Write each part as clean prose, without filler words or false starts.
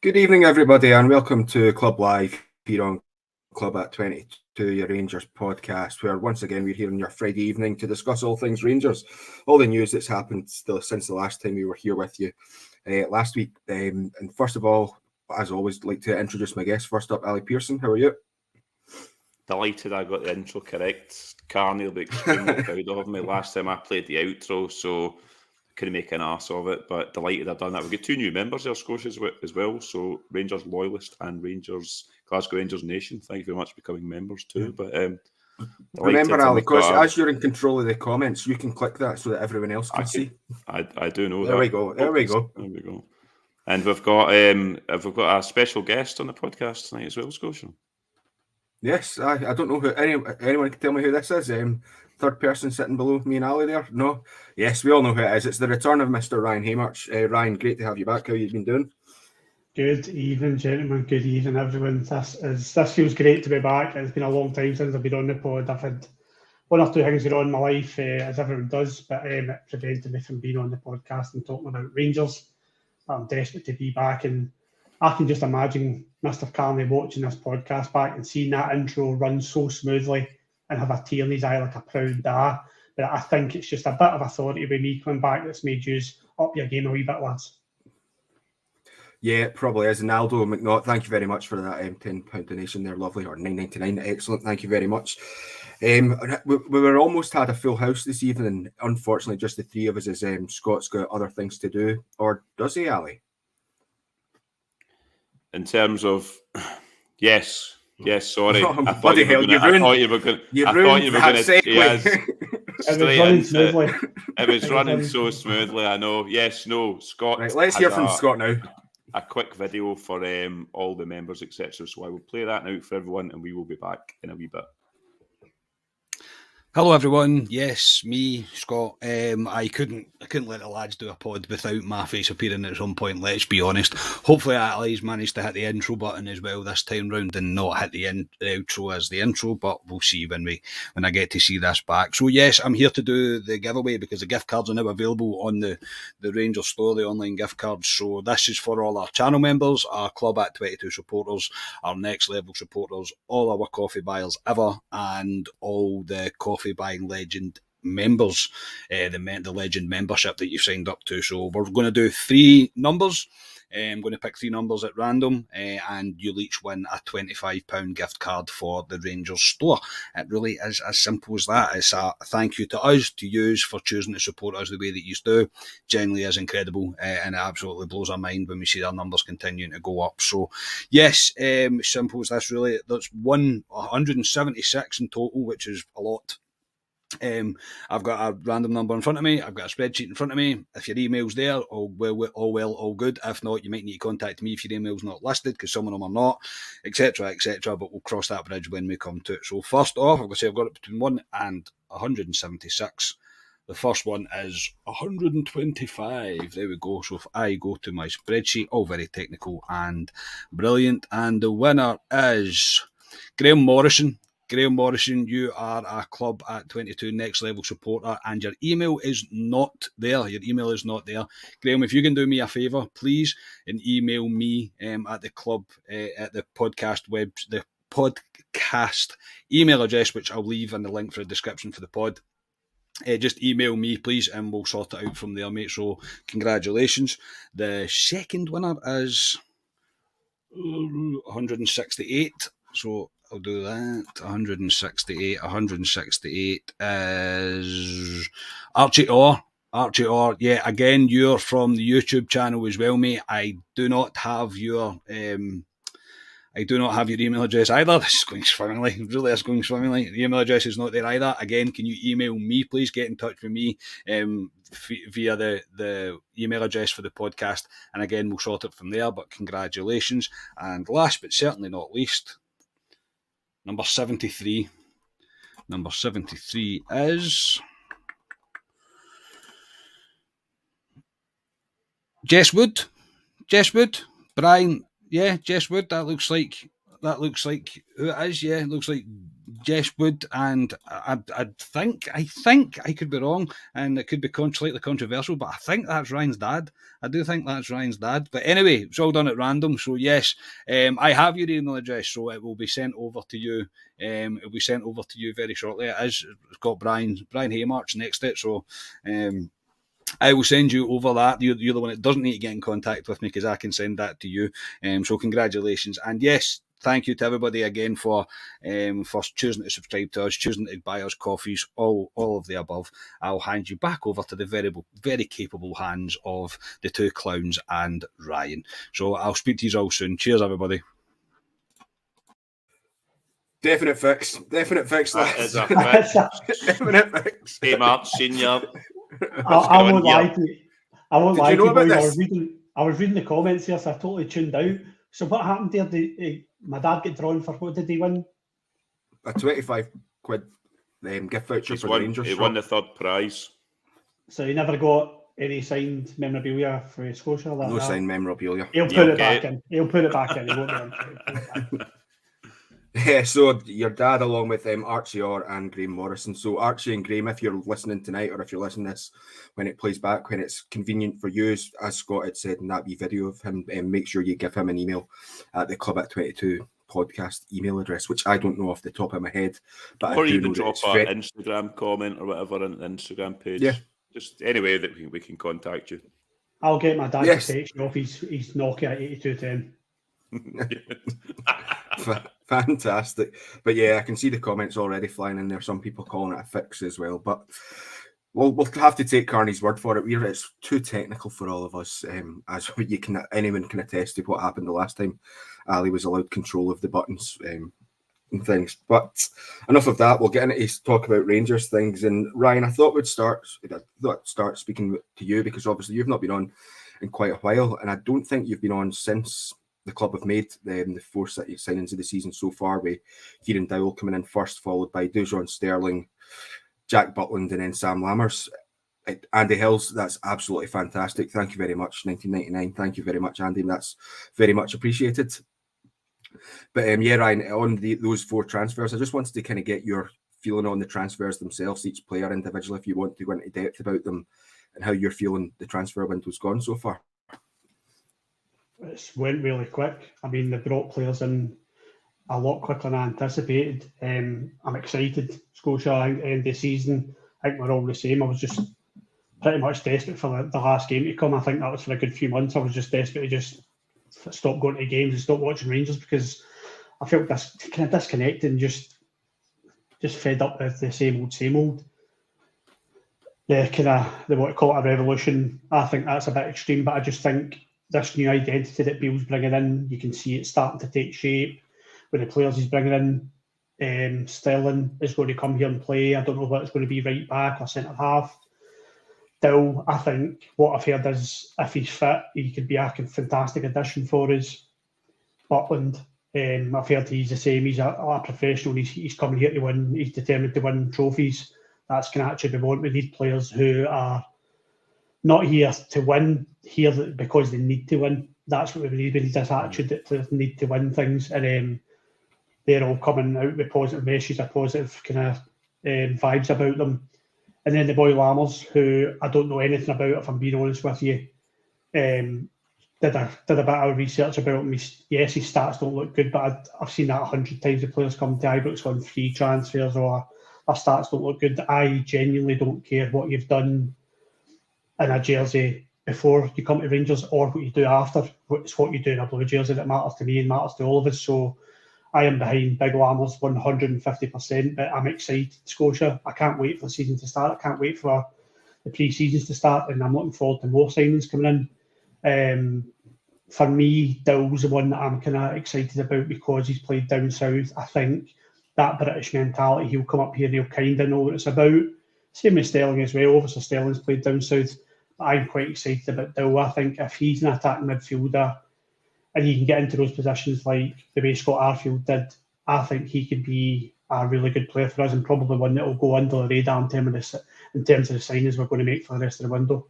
Good evening, everybody, and welcome to Club Live here on Club at 22, your Rangers podcast, where once again we're here on your Friday evening to discuss all things Rangers, all the news that's happened since the last time we were here with you last week. And first of all, as always, I'd like to introduce my guest. First up, Ali Pearson. How are you? Delighted I got the intro correct. Carney will be extremely proud of me. Last time I played the outro, so couldn't make an arse of it, but delighted I've done that. We've got two new members there, Scotia as well, so Rangers Loyalist and Glasgow Rangers Nation. Thank you very much for becoming members too. But remember, Ali, because as you're in control of the comments, you can click that so that everyone else can see. I do know that. There we go. There we go. And we've got a special guest on the podcast tonight as well, Scotia. Yes, I don't know who anyone can tell me who this is. Third person sitting below me and Ali there. No, yes, we all know who it is. It's the return of Mr. Ryan Haymarch. Ryan, great to have you back. How you been doing? Good evening, gentlemen. Good evening, everyone. This feels great to be back. It's been a long time since I've been on the pod. I've had one or two things going on in my life, as everyone does, but it prevented me from being on the podcast and talking about Rangers. I'm desperate to be back, and I can just imagine Mr. Carney watching this podcast back and seeing that intro run so smoothly and have a tear in his eye like a proud dad. But I think it's just a bit of authority with me coming back that's made you up your game a wee bit, lads. Yeah, it probably is. And Aldo McNaught, thank you very much for that £10 donation there. Lovely. Or $9.99. Excellent. Thank you very much. We were almost had a full house this evening. Unfortunately, just the three of us as Scott's got other things to do. Or does he, Ali? In terms of... Yes, sorry. Oh, I thought you were going to. Yes, it was running so smoothly. I know. Yes, no, Scott. Right, let's hear from Scott now. A quick video for all the members, etc. So I will play that now for everyone, and we will be back in a wee bit. Hello everyone, yes, me, Scott. I couldn't let the lads do a pod without my face appearing at some point, let's be honest. Hopefully Ali's managed to hit the intro button as well this time round and not hit the outro as the intro, but we'll see when I get to see this back. So yes, I'm here to do the giveaway because the gift cards are now available on the Rangers store, the online gift cards. So this is for all our channel members, our Club at 22 supporters, our next level supporters, all our coffee buyers ever, and all the coffee buying legend members, the legend membership that you've signed up to. So we're going to do three numbers. I'm going to pick three numbers at random, and you'll each win a £25 gift card for the Rangers store. It really is as simple as that. It's a thank you to us, to use for choosing to support us the way that you do. Genuinely is incredible, and it absolutely blows our mind when we see our numbers continuing to go up. So yes, simple as this really. That's 176 in total, which is a lot. I've got a random number in front of me. I've got a spreadsheet in front of me. If your email's there, all good. If not, you might need to contact me if your email's not listed, because some of them are not, etc. But we'll cross that bridge when we come to it. So first off, I've got it between 1 and 176. The first one is 125. There we go. So if I go to my spreadsheet, all very technical and brilliant, and the winner is Graham Morrison. Graham Morrison, you are a Club at 22 next level supporter, and your email is not there. Graham, if you can do me a favour, please, and email me at the club, at the podcast email address, which I'll leave in the link for the description for the pod. Just email me, please, and we'll sort it out from there, mate. So, congratulations. The second winner is 168. So, I'll do that. 168 is Archie Orr. Yeah, again, you're from the YouTube channel as well, mate. I do not have your email address either. This is going swimmingly. It really is going swimmingly. The email address is not there either. Again, can you email me, please? Get in touch with me via the email address for the podcast. And again, we'll sort it from there. But congratulations. And last but certainly not least, Number 73 is Jess Wood. Brian, yeah, Jess Wood. That looks like who it is. Yeah, it looks like Jess Wood, and I think I could be wrong, and it could be slightly controversial, but I think that's Ryan's dad. I do think that's Ryan's dad. But anyway, it's all done at random. So yes, I have your email address, so it will be sent over to you. It will be sent over to you very shortly. It's got Brian Haymarch next to it, so I will send you over that. You're the one that doesn't need to get in contact with me, because I can send that to you. So congratulations. And yes, thank you to everybody again for choosing to subscribe to us, choosing to buy us coffees, all of the above. I'll hand you back over to the very capable hands of the two clowns and Ryan. So I'll speak to you all soon. Cheers, everybody. Definite fix. Definite fix. That is a fix. Definite fix. Hey, Mark, Senior. I won't lie to you. I won't lie to you, boys. I was reading the comments here, so I totally tuned out. So what happened there? My dad get drawn for, what did he win? A 25 quid gift voucher for the Rangers. He won the third prize. So he never got any signed memorabilia for Scotia? Like no that? Signed memorabilia. He'll put it back in. He'll put it back in. He won't be on. Yeah, so your dad, along with Archie Orr and Graham Morrison. So Archie and Graham, if you're listening tonight, or if you're listening to this when it plays back, when it's convenient for you, as Scott had said in that wee video of him, make sure you give him an email at the Club at 22 podcast email address, which I don't know off the top of my head. But or I do even know drop an Instagram comment or whatever on the Instagram page. Yeah. Just any way that we can contact you. I'll get my dad to take you off his Nokia 8210. Fantastic. But yeah, I can see the comments already flying in there. Some people calling it a fix as well, but we'll have to take Carney's word for it. It's too technical for all of us, as anyone can attest to what happened the last time Ali was allowed control of the buttons and things. But enough of that. We'll get into talk about Rangers things. And Ryan, I thought we'd start speaking to you, because obviously you've not been on in quite a while, and I don't think you've been on since the club have made the four signings of the season so far, with Kieran Dowell coming in first, followed by Dujon Sterling, Jack Butland, and then Sam Lammers. Andy Hills, that's absolutely fantastic. Thank you very much. 1999. Thank you very much, Andy. That's very much appreciated. But yeah, Ryan, on those four transfers, I just wanted to kind of get your feeling on the transfers themselves, each player individually, if you want to go into depth about them, and how you're feeling the transfer window's gone so far. It's went really quick. I mean, they brought players in a lot quicker than I anticipated. I'm excited. Scotia, I think, end of the season, I think we're all the same. I was just pretty much desperate for the last game to come. I think that was for a good few months. I was just desperate to just stop going to games and stop watching Rangers, because I felt kind of disconnected and just fed up with the same old. They want to call it a revolution. I think that's a bit extreme, but I just think this new identity that Bill's bringing in, you can see it starting to take shape with the players he's bringing in. Sterling is going to come here and play. I don't know what it's going to be, right back or centre half. Dill, I think what I've heard is if he's fit, he could be a fantastic addition for us. Butland, I've heard he's the same. He's a professional. He's coming here to win. He's determined to win trophies. That's going to actually be what we need. Players who are not here to win, here because they need to win. That's what we need. We need this attitude that players need to win things, and they're all coming out with positive messages, positive kind of vibes about them. And then the boy Lammers, who I don't know anything about, if I'm being honest with you, did a bit of research about him. Yes, his stats don't look good, but I've seen that 100 times. The players come to Ibrox on free transfers, or our stats don't look good. I genuinely don't care what you've done in a jersey before you come to Rangers or what you do after. It's what you do in a blue jersey that matters to me and matters to all of us. So I am behind Big Lammers 150%, but I'm excited. Scotia, I can't wait for the season to start. I can't wait for the pre-seasons to start, and I'm looking forward to more signings coming in. For me, Dill's the one that I'm kind of excited about because he's played down south. I think that British mentality, he'll come up here and he'll kind of know what it's about. Same with Sterling as well. Obviously, Sterling's played down south. I'm quite excited about Dill. I think if he's an attacking midfielder and he can get into those positions like the way Scott Arfield did, I think he could be a really good player for us and probably one that will go under the radar in terms of the signings we're going to make for the rest of the window.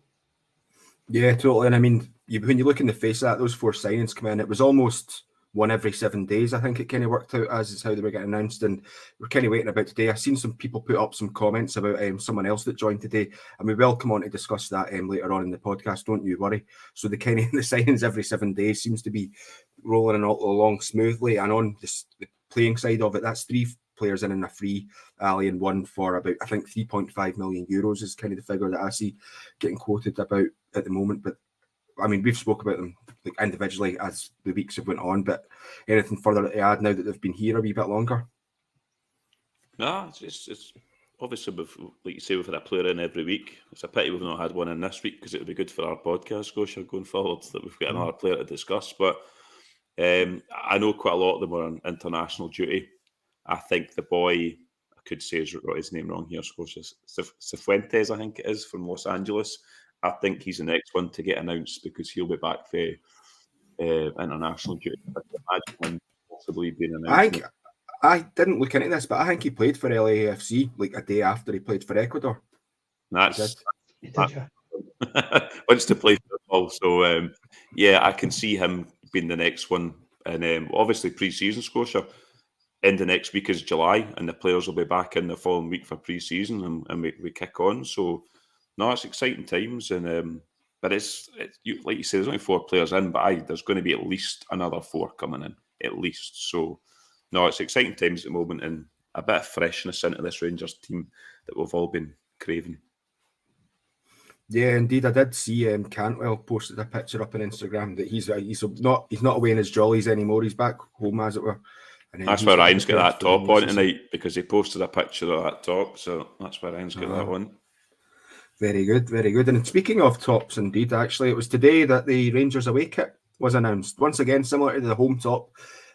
Yeah, totally. And I mean, when you look in the face of that, those four signings come in, it was almost one every 7 days. I think it kind of worked out as is how they were getting announced, and we're kind of waiting about today. I've seen some people put up some comments about someone else that joined today, and we will come on to discuss that later on in the podcast. Don't you worry. So the kind of the signings every 7 days seems to be rolling along smoothly, and on the playing side of it, that's 3 players in a free, Ali, and one for about, I think, 3.5 million euros is kind of the figure that I see getting quoted about at the moment. But I mean, we've spoke about them like individually as the weeks have went on, but anything further to add now that they've been here a wee bit longer? No, it's obviously, like you say, we've had a player in every week. It's a pity we've not had one in this week, because it would be good for our podcast, Scotia, going forward, that we've got another player to discuss. But I know quite a lot of them are on international duty. I think the boy, I could say his name wrong here, Scotia, Cifuentes, I think it is, from Los Angeles. I think he's the next one to get announced, because he'll be back for international duty. I can imagine him possibly being announced. I didn't look into this, but I think he played for LAFC like a day after he played for Ecuador. Wants to play football. So, yeah, I can see him being the next one. And obviously, pre-season, Scotia, end of next week is July, and the players will be back in the following week for pre-season, and we kick on. So, no, it's exciting times. And but it's like you say, there's only 4 players in, but there's going to be at least another 4 coming in, at least. So, no, it's exciting times at the moment, and a bit of freshness into this Rangers team that we've all been craving. Yeah, indeed, I did see Cantwell posted a picture up on Instagram that he's not away in his jollies anymore. He's back home, as it were. And that's where Ryan's got that top on tonight, because he posted a picture of that top. So that's where Ryan's got that on. Very good, very good. And speaking of tops, indeed, actually, it was today that the Rangers away kit was announced. Once again, similar to the home top,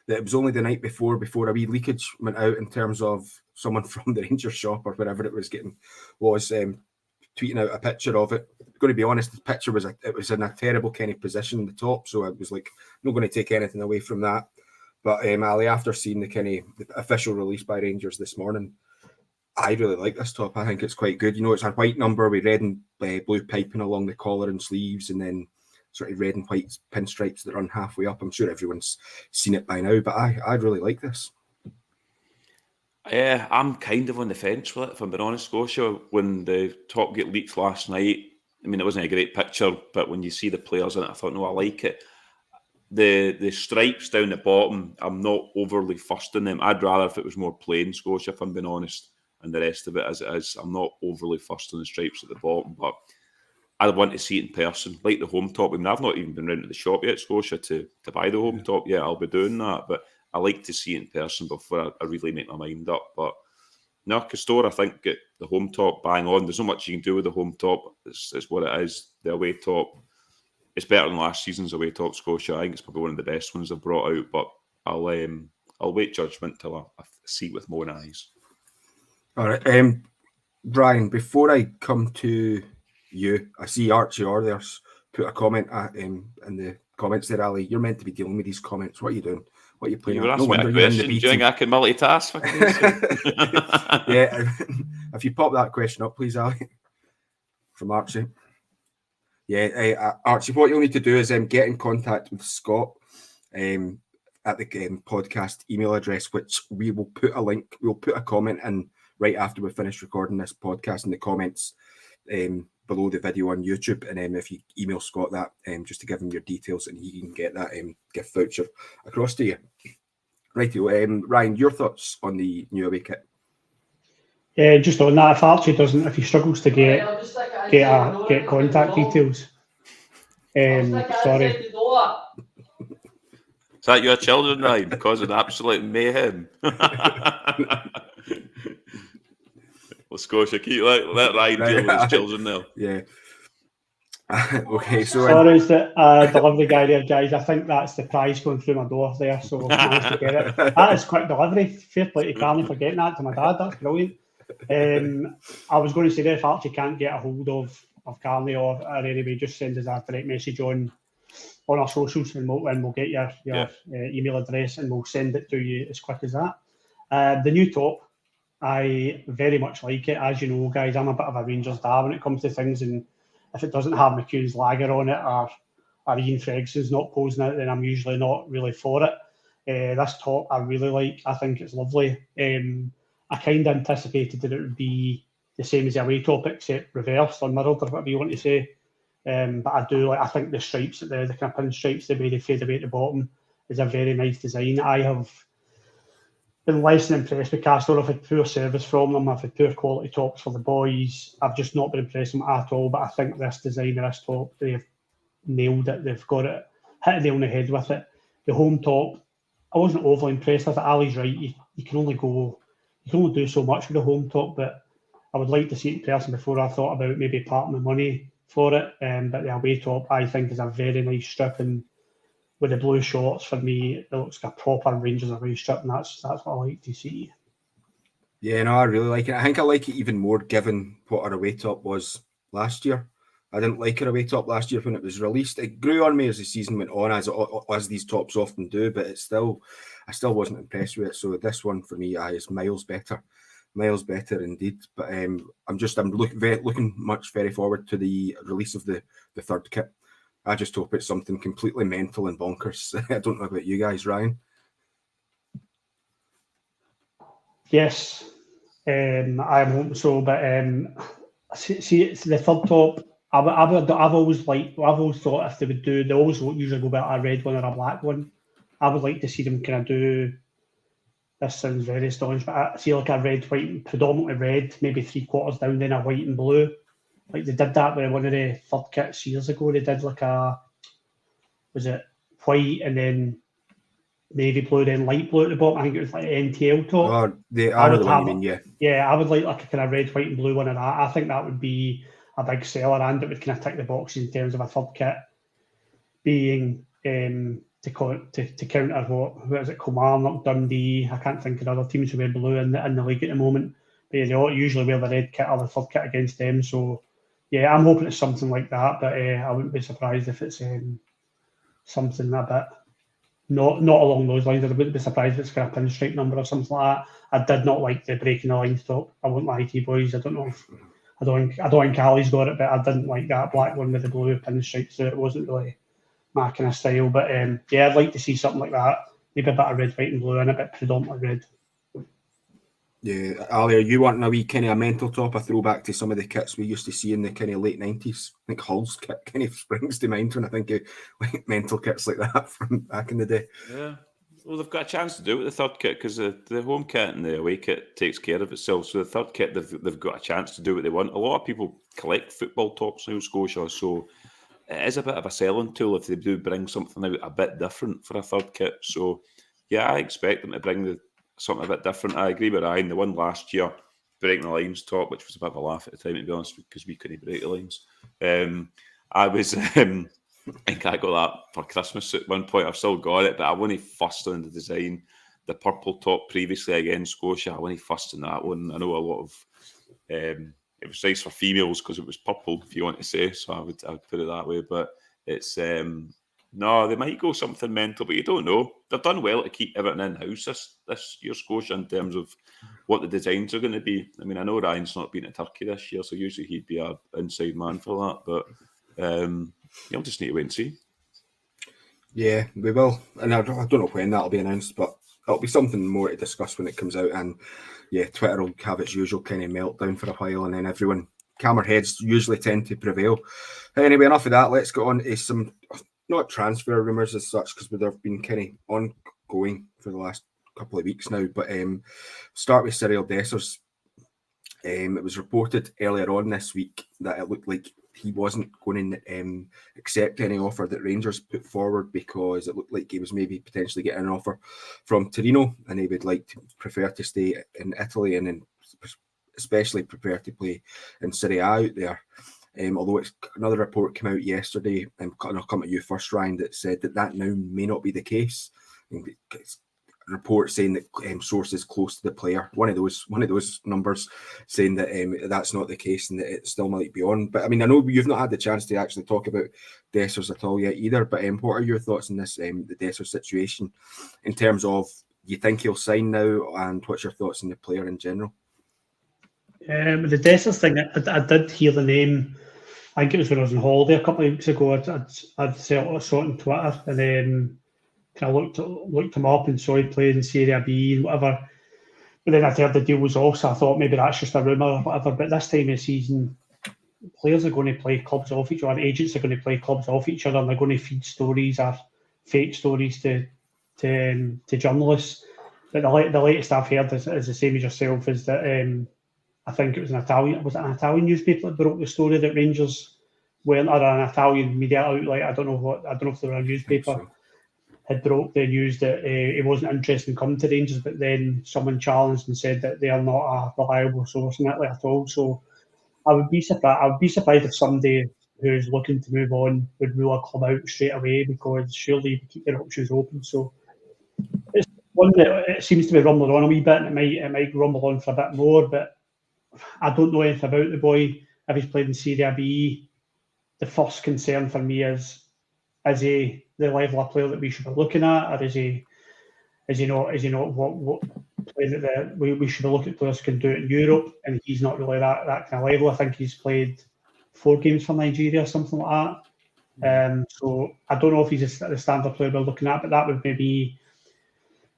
that it was only the night before a wee leakage went out in terms of someone from the Rangers shop or wherever it was tweeting out a picture of it. I'm going to be honest, the picture was in a terrible kind of position, the top, so I was like, not going to take anything away from that. But Ali, after seeing the official release by Rangers this morning, I really like this top. I think it's quite good. You know, it's a white number with red and blue piping along the collar and sleeves, and then sort of red and white pinstripes that run halfway up. I'm sure everyone's seen it by now, but I really like this. Yeah, I'm kind of on the fence with it, if I'm being honest, Scotia. When the top get leaked last night, I mean, it wasn't a great picture, but when you see the players in it, I thought, no, I like it. The stripes down the bottom, I'm not overly fussed on them. I'd rather if it was more plain, Scotia, if I'm being honest, and the rest of it as it is. I'm not overly fussed on the stripes at the bottom, but I want to see it in person, like the home top. I mean, I've not even been round to the shop yet, Scotia, to buy the home top. Yeah, I'll be doing that, but I like to see it in person before I really make my mind up. But no, Castor, I think, get the home top bang on. There's not much you can do with the home top. It's what it is. The away top, it's better than last season's away top, Scotia. I think it's probably one of the best ones they've brought out, but I'll wait judgment till I see it with my own eyes. All right, Brian, before I come to you, I see Archie Orthers put a comment in the comments there, Ali. You're meant to be dealing with these comments. What are you doing? What are you playing? You were asking me a question. Do you think I can multitask? Yeah, if you pop that question up, please, Ali, from Archie. Yeah, Archie, what you'll need to do is get in contact with Scott at the podcast email address, which we will put a link. We'll put a comment in right after we finish recording this podcast in the comments below the video on YouTube, and if you email Scott that, just to give him your details, and he can get that gift voucher across to you. Rightio. Ryan, your thoughts on the new away kit? Yeah, just on that, if Archie if he struggles to get contact details, sorry. Is that your children, Ryan, causing absolute mayhem? Well, Scotia, let Ryan deal with his children now. Yeah. Okay, so sorry, it's the delivery guy there, guys. I think that's the prize going through my door there, so we've managed to get it. That is quick delivery. Fair play to Carney for getting that to my dad. That's brilliant. I was going to say that if Archie can't get a hold of Carney or anyway, just send us a direct message on our socials, and we'll get your email address, and we'll send it to you as quick as that. The new top, I very much like it. As you know, guys, I'm a bit of a Rangers dad when it comes to things, and if it doesn't have McHugh's lager on it or Ian Ferguson's not posing it, then I'm usually not really for it. This top I really like. I think it's lovely. I kind of anticipated that it would be the same as the away top, except reversed or mirrored, or whatever you want to say. But I do like. I think the stripes, the kind of pinstripes, the way they fade away at the bottom, is a very nice design. I have been less than impressed with Castore. I've had poor service from them. I've had poor quality tops for the boys. I've just not been impressed with them at all. But I think this design of this top, they've nailed it. They've got it, hit the nail on the head with it. The home top, I wasn't overly impressed with it. Ali's right. You can only do so much with the home top, but I would like to see it in person before I thought about maybe parting my money for it. But the away top, I think, is a very nice strip, and with the blue shorts, for me, it looks like a proper Rangers away strip, and that's what I like to see. Yeah, no, I really like it. I think I like it even more given what our away top was last year. I didn't like our away top last year when it was released. It grew on me as the season went on, as these tops often do, but I still wasn't impressed with it. So this one for me is miles better indeed. But I'm looking much very forward to the release of the third kit. I just hope it's something completely mental and bonkers. I don't know about you guys, Ryan. Yes, I'm hoping so. But see, it's the third top. I've always thought if they would do, they always usually go about a red one or a black one. I would like to see them kind of do. This sounds very astonishing, but I see like a red, white, predominantly red, maybe 3/4 down, then a white and blue. Like they did that with one of the third kits years ago. They did like was it white and then navy blue, then light blue at the bottom. I think it was like NTL top. Oh, I know the one you mean, yeah. Yeah, I would like a kind of red, white and blue one of that. I think that would be a big seller, and it would kind of tick the boxes in terms of a third kit being to counter what is it, Kilmarnock, Dundee. I can't think of other teams who wear blue in the league at the moment. But yeah, they all usually wear the red kit or the third kit against them. So yeah, I'm hoping it's something like that. But I wouldn't be surprised if it's something a bit not along those lines. I wouldn't be surprised if it's kind of pinstripe number or something like that. I did not like the breaking the lines top. I won't lie to you boys. I don't think Ali's got it, but I didn't like that black one with the blue pinstripes. So it wasn't really my kind of style. But yeah, I'd like to see something like that. Maybe a bit of red, white and blue and a bit predominantly red. Yeah, Ali, are you wanting a wee kind of a mental top, a throwback to some of the kits we used to see in the kind of late 90s? I think Hull's kit kind of springs to mind when I think of like mental kits like that from back in the day. Yeah, well, they've got a chance to do it with the third kit because the home kit and the away kit takes care of itself. So the third kit, they've got a chance to do what they want. A lot of people collect football tops now, Scotia, so it is a bit of a selling tool if they do bring something out a bit different for a third kit. So yeah, I expect them to bring something a bit different. I agree with Ryan. The one last year, breaking the lines top, which was a bit of a laugh at the time, to be honest, because we couldn't break the lines. I think I got that for Christmas at one point. I've still got it, but I wasn't fussed on the design. The purple top previously against Scotia, I wasn't fussed on that one. I know a lot of it was nice for females because it was purple, if you want to say. So I would put it that way. But it's no, they might go something mental, but you don't know. They've done well to keep everything in-house this year, Scotia, in terms of what the designs are going to be. I mean, I know Ryan's not been to Turkey this year, so usually he'd be an inside man for that. But you'll just need to wait and see. Yeah, we will. And I don't know when that'll be announced, but it'll be something more to discuss when it comes out. And yeah, Twitter will have its usual kind of meltdown for a while, and then everyone, calmer heads usually tend to prevail. Anyway, enough of that. Let's go on to some, not transfer rumours as such, because they've been kind of ongoing for the last couple of weeks now. But start with Cyril Dessers. It was reported earlier on this week that it looked like he wasn't going to accept any offer that Rangers put forward because it looked like he was maybe potentially getting an offer from Torino, and he would prefer to stay in Italy and then especially prefer to play in Serie A out there. Although another report came out yesterday, and I'll come at you first, Ryan, that said that now may not be the case. It's a report saying that sources close to the player, one of those numbers, saying that that's not the case and that it still might be on. But I mean, I know you've not had the chance to actually talk about Dessers at all yet either. But what are your thoughts on this, the Dessers situation, in terms of you think he'll sign now, and what's your thoughts on the player in general? The Dessers thing, I did hear the name. I think it was when I was on holiday a couple of weeks ago. I'd saw it on Twitter, and kind of looked him up and saw he played in Serie B and whatever. But then I heard the deal was off, so I thought maybe that's just a rumour or whatever. But this time of the season, players are going to play clubs off each other, agents are going to play clubs off each other, and they're going to feed stories or fake stories to journalists. But the latest I've heard is the same as yourself, is that I think it was an Italian newspaper that broke the story that Rangers weren't, or an Italian media outlet, I don't know if they were a newspaper, had broke the news that he wasn't interested in coming to Rangers, but then someone challenged and said that they are not a reliable source in Italy at all. So I would be surprised if somebody who's looking to move on would rule a club out straight away, because surely you keep their options open. So it's one that it seems to be rumbling on a wee bit, and it might rumble on for a bit more, but I don't know anything about the boy. If he's played in Serie B, the first concern for me is he the level of player that we should be looking at, or is he not what player that we should be looking at players who can do it in Europe, and he's not really that kind of level. I think he's played 4 games for Nigeria, something like that. So I don't know if he's the standard player we're looking at, but that would maybe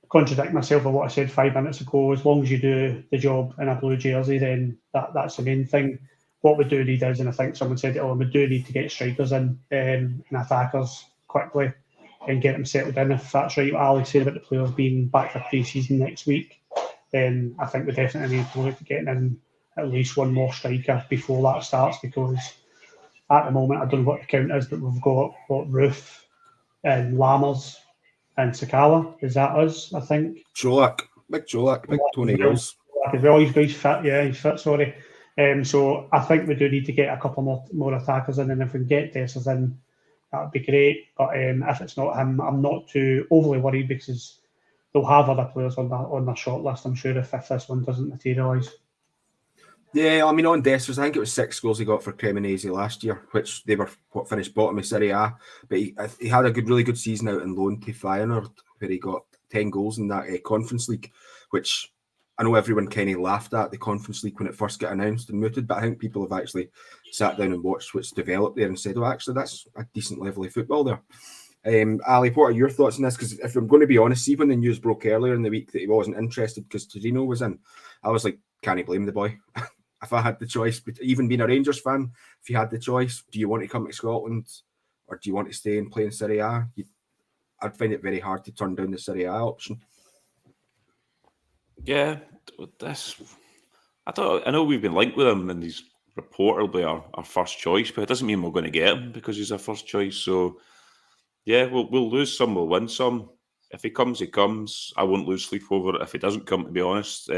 contradict myself of what I said 5 minutes ago. As long as you do the job in a blue jersey, then that's the main thing. What we do need is, and I think someone said it, we do need to get strikers in and attackers quickly and get them settled in. If that's right, what Ali said about the players being back for pre-season next week, then I think we definitely need to look at getting in at least one more striker before that starts, because at the moment, I don't know what the count is, but we've got Roof and Lammers and Sakala. Is that us, I think? Big Tony Hills. As well, he's fit. Yeah, he's fit, sorry. So I think we do need to get a couple more attackers in, and if we can get Dessers in, that would be great. But if it's not him, I'm not too overly worried, because they'll have other players on their short list, I'm sure, if this one doesn't materialise. Yeah, I mean, on Dessers, I think it was 6 goals he got for Cremonese last year, which they were finished bottom of Serie A. But he had a really good season out in loan to Feyenoord, where he got 10 goals in that Conference League, which I know everyone kind of laughed at the Conference League when it first got announced and mooted, but I think people have actually sat down and watched what's developed there and said, oh, actually, that's a decent level of football there. Ali, what are your thoughts on this? Because if I'm going to be honest, see, when the news broke earlier in the week that he wasn't interested because Torino was in, I was like, can't you blame the boy? If I had the choice, but even being a Rangers fan, if you had the choice, do you want to come to Scotland or do you want to stay and play in Serie A? I'd find it very hard to turn down the Serie A option. Yeah, I know we've been linked with him and he's reportedly our first choice, but it doesn't mean we're going to get him because he's our first choice. So yeah, we'll lose some, we'll win some. If he comes, he comes. I won't lose sleep over it if he doesn't come, to be honest.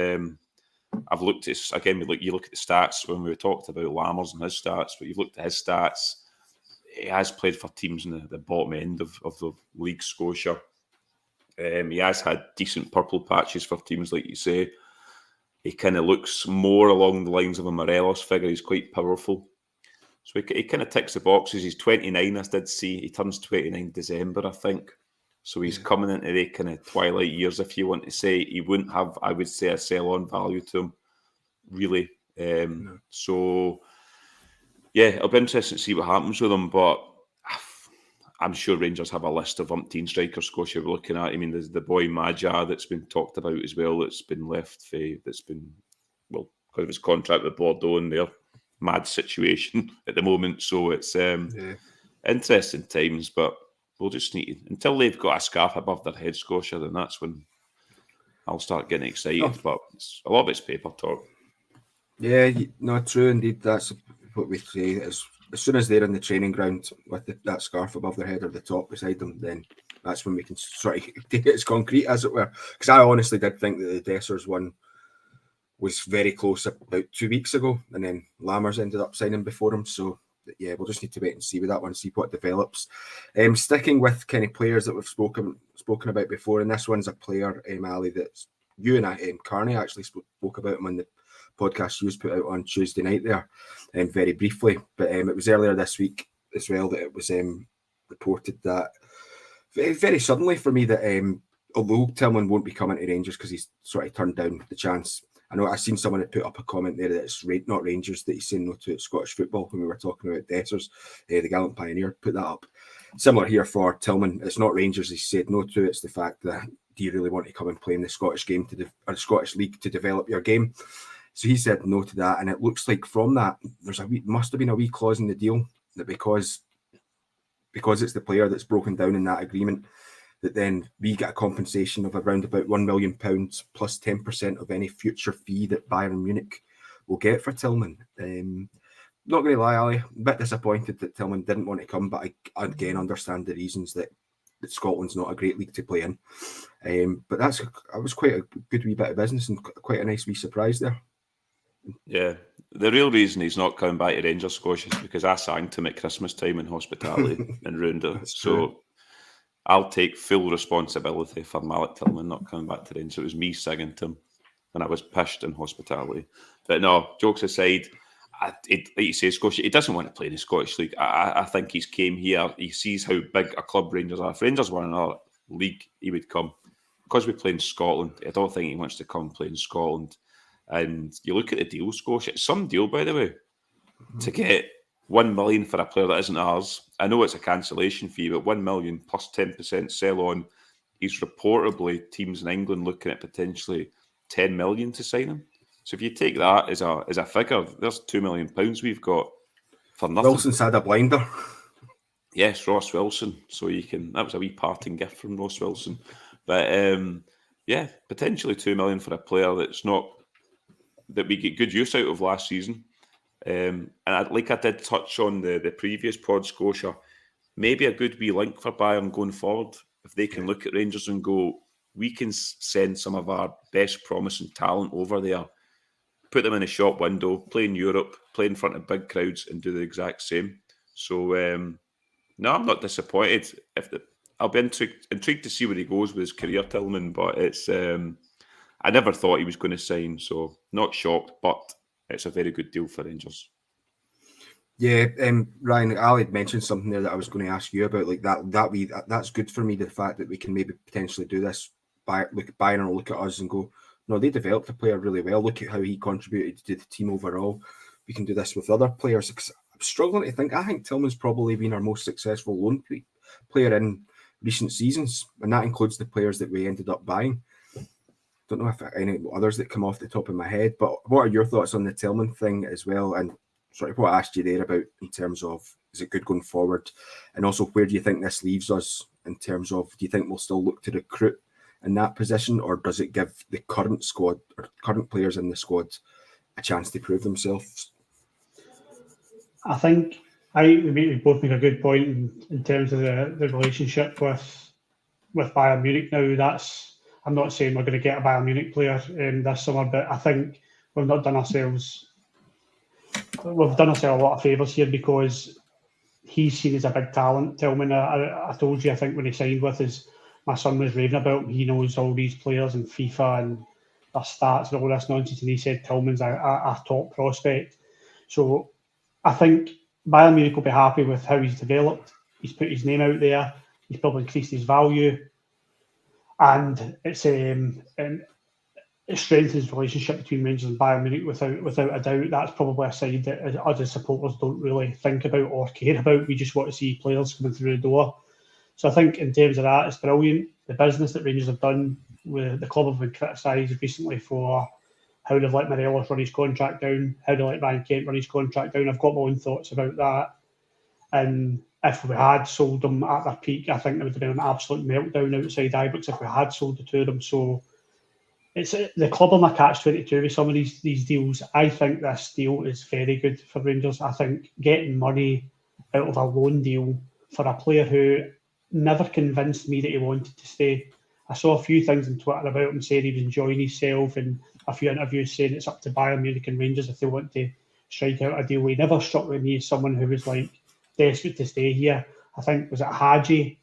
I've looked at, again, you look at the stats when we talked about Lammers and his stats, but you've looked at his stats. He has played for teams in the bottom end of the league, Scotia. He has had decent purple patches for teams, like you say. He kind of looks more along the lines of a Morelos figure. He's quite powerful. So he kind of ticks the boxes. He's 29, I did see. He turns 29 December, I think. So he's coming into the kind of twilight years, if you want to say. He wouldn't have, I would say, a sell-on value to him, really. No. So, yeah, it'll be interesting to see what happens with him. But I'm sure Rangers have a list of umpteen strikers Scotia we're looking at. I mean, there's the boy Maja that's been talked about as well, that's been left, that's been, well, because of his contract with Bordeaux and their mad situation at the moment. So it's interesting times, but we'll just need to, until they've got a scarf above their head, Scotia, then that's when I'll start getting excited. But a lot of it's paper talk. Yeah, no, true indeed. That's what we say. As soon as they're in the training ground with that scarf above their head or the top beside them, then that's when we can sort of take it as concrete, as it were. Because I honestly did think that the Dessers one was very close about 2 weeks ago, and then Lammers ended up signing before him. So yeah, we'll just need to wait and see with that one, see what develops. Sticking with kind of players that we've spoken about before, and this one's a player, Ali, that you and Carney actually spoke about him on the podcast you put out on Tuesday night there, very briefly. But it was earlier this week as well that it was reported that very, very suddenly for me that although Tillman won't be coming to Rangers because he's sort of turned down the chance. I know I've seen someone had put up a comment there that it's not Rangers that he's saying no to Scottish football when we were talking about Dessers. The Gallant Pioneer put that up. similar here for Tillman. It's not Rangers he said no to. It's the fact that, do you really want to come and play in the Scottish game or the Scottish League to develop your game? So he said no to that, and it looks like from that must have been a wee clause in the deal that because it's the player that's broken down in that agreement, that then we get a compensation of around about £1 million plus 10% of any future fee that Bayern Munich will get for Tillman. Not going to lie, Ali, a bit disappointed that Tillman didn't want to come, but I again understand the reasons that Scotland's not a great league to play in. But that was quite a good wee bit of business and quite a nice wee surprise there. Yeah, the real reason he's not coming back to Rangers, Scotia, is because I sang to him at Christmas time in hospitality and ruined it. So I'll take full responsibility for Malik Tillman not coming back to Rangers. It was me singing to him when I was pished in hospitality. But no, jokes aside, like you say, Scotia, he doesn't want to play in the Scottish League. I think he's came here. He sees how big a club Rangers are. If Rangers were in another league, he would come. Because we play in Scotland, I don't think he wants to come play in Scotland. And you look at the deal, Scotia, it's some deal, by the way, to get 1 million for a player that isn't ours. I know it's a cancellation fee, but 1 million plus 10% sell on. He's reportedly teams in England looking at potentially 10 million to sign him. So if you take that as a figure, there's £2 million we've got for nothing. Wilson's had a blinder. Yes, Ross Wilson. So that was a wee parting gift from Ross Wilson. But yeah, potentially 2 million for a player that we get good use out of last season. And I did touch on the previous pod, Scotia, maybe a good wee link for Bayern going forward. If they can look at Rangers and go, we can send some of our best promising talent over there, put them in a shop window, play in Europe, play in front of big crowds and do the exact same. So, no, I'm not disappointed. I'll be intrigued to see where he goes with his career, Tillman, but it's... I never thought he was going to sign, so not shocked, but it's a very good deal for Rangers. Yeah, Ryan, Ali had mentioned something there that I was going to ask you about, like that's good for me, the fact that we can maybe potentially do this. Bayern will look at us and go, no, they developed a player really well. Look at how he contributed to the team overall. We can do this with other players. I'm struggling to think. I think Tillman's probably been our most successful loan player in recent seasons, and that includes the players that we ended up buying. Don't know if any others that come off the top of my head, but what are your thoughts on the Tillman thing as well? And sort of what I asked you there about in terms of, is it good going forward? And also, where do you think this leaves us in terms of, do you think we'll still look to recruit in that position, or does it give the current squad or current players in the squad a chance to prove themselves? I think we both make a good point in terms of the relationship with Bayern Munich now. I'm not saying we're going to get a Bayern Munich player this summer, but I think we've done ourselves a lot of favours here, because he's seen as a big talent. Tillman, I told you, I think when he signed with us, my son was raving about him. He knows all these players in FIFA and their stats and all this nonsense, and he said Tillman's a top prospect. So I think Bayern Munich will be happy with how he's developed. He's put his name out there. He's probably increased his value. And it strengthens the relationship between Rangers and Bayern Munich without a doubt. That's probably a side that us as supporters don't really think about or care about. We just want to see players coming through the door. So I think in terms of that, it's brilliant. The business that Rangers have done, with the club have been criticised recently for how they've let Morelos run his contract down, how they let Ryan Kent run his contract down. I've got my own thoughts about that. And if we had sold them at their peak, I think there would have been an absolute meltdown outside Ibrox if we had sold the two of them. So it's the club on my catch-22 with some of these deals. I think this deal is very good for Rangers. I think getting money out of a loan deal for a player who never convinced me that he wanted to stay. I saw a few things on Twitter about him saying he was enjoying himself, and a few interviews saying it's up to Bayern Munich and Rangers if they want to strike out a deal. He never struck with me as someone who was like desperate to stay here. I think, was it Hadji?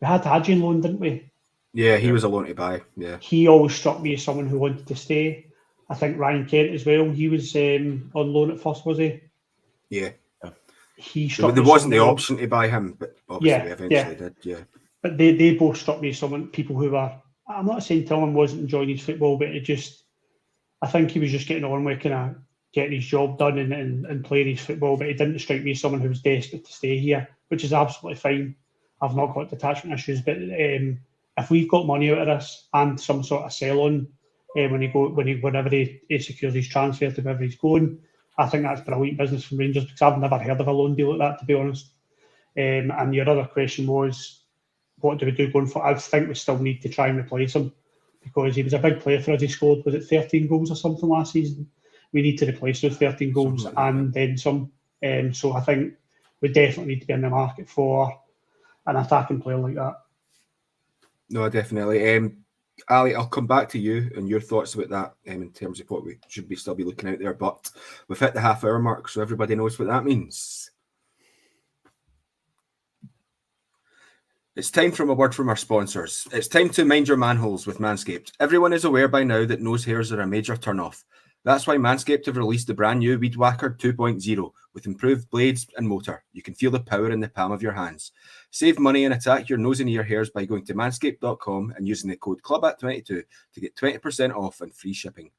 We had Hadji on loan, didn't we? Yeah, he was a loan to buy. Yeah, he always struck me as someone who wanted to stay. I think Ryan Kent as well. He was on loan at first, was he? Yeah. He struck. There wasn't the option to buy him, but obviously we eventually did. Yeah. But they both struck me as people who were. I'm not saying Tillman wasn't enjoying his football, but I think he was just getting on with kind of getting his job done and playing his football. But he didn't strike me as someone who was desperate to stay here, which is absolutely fine. I've not got detachment issues. But if we've got money out of this and some sort of sell on whenever he secures his transfer to wherever he's going, I think that's brilliant business from Rangers, because I've never heard of a loan deal like that, to be honest. And your other question was, what do we do going forward? I think we still need to try and replace him, because he was a big player for us. He scored, was it 13 goals or something last season? We need to replace those 13 goals and then some. So I think we definitely need to be in the market for an attacking player like that. No, definitely. Ali, I'll come back to you and your thoughts about that in terms of what we should still be looking out there. But we've hit the half-hour mark, so everybody knows what that means. It's time for a word from our sponsors. It's time to mind your manholes with Manscaped. Everyone is aware by now that nose hairs are a major turn-off. That's why Manscaped have released the brand new Weed Whacker 2.0 with improved blades and motor. You can feel the power in the palm of your hands. Save money and attack your nose and ear hairs by going to manscaped.com and using the code CLUBAT22 to get 20% off and free shipping.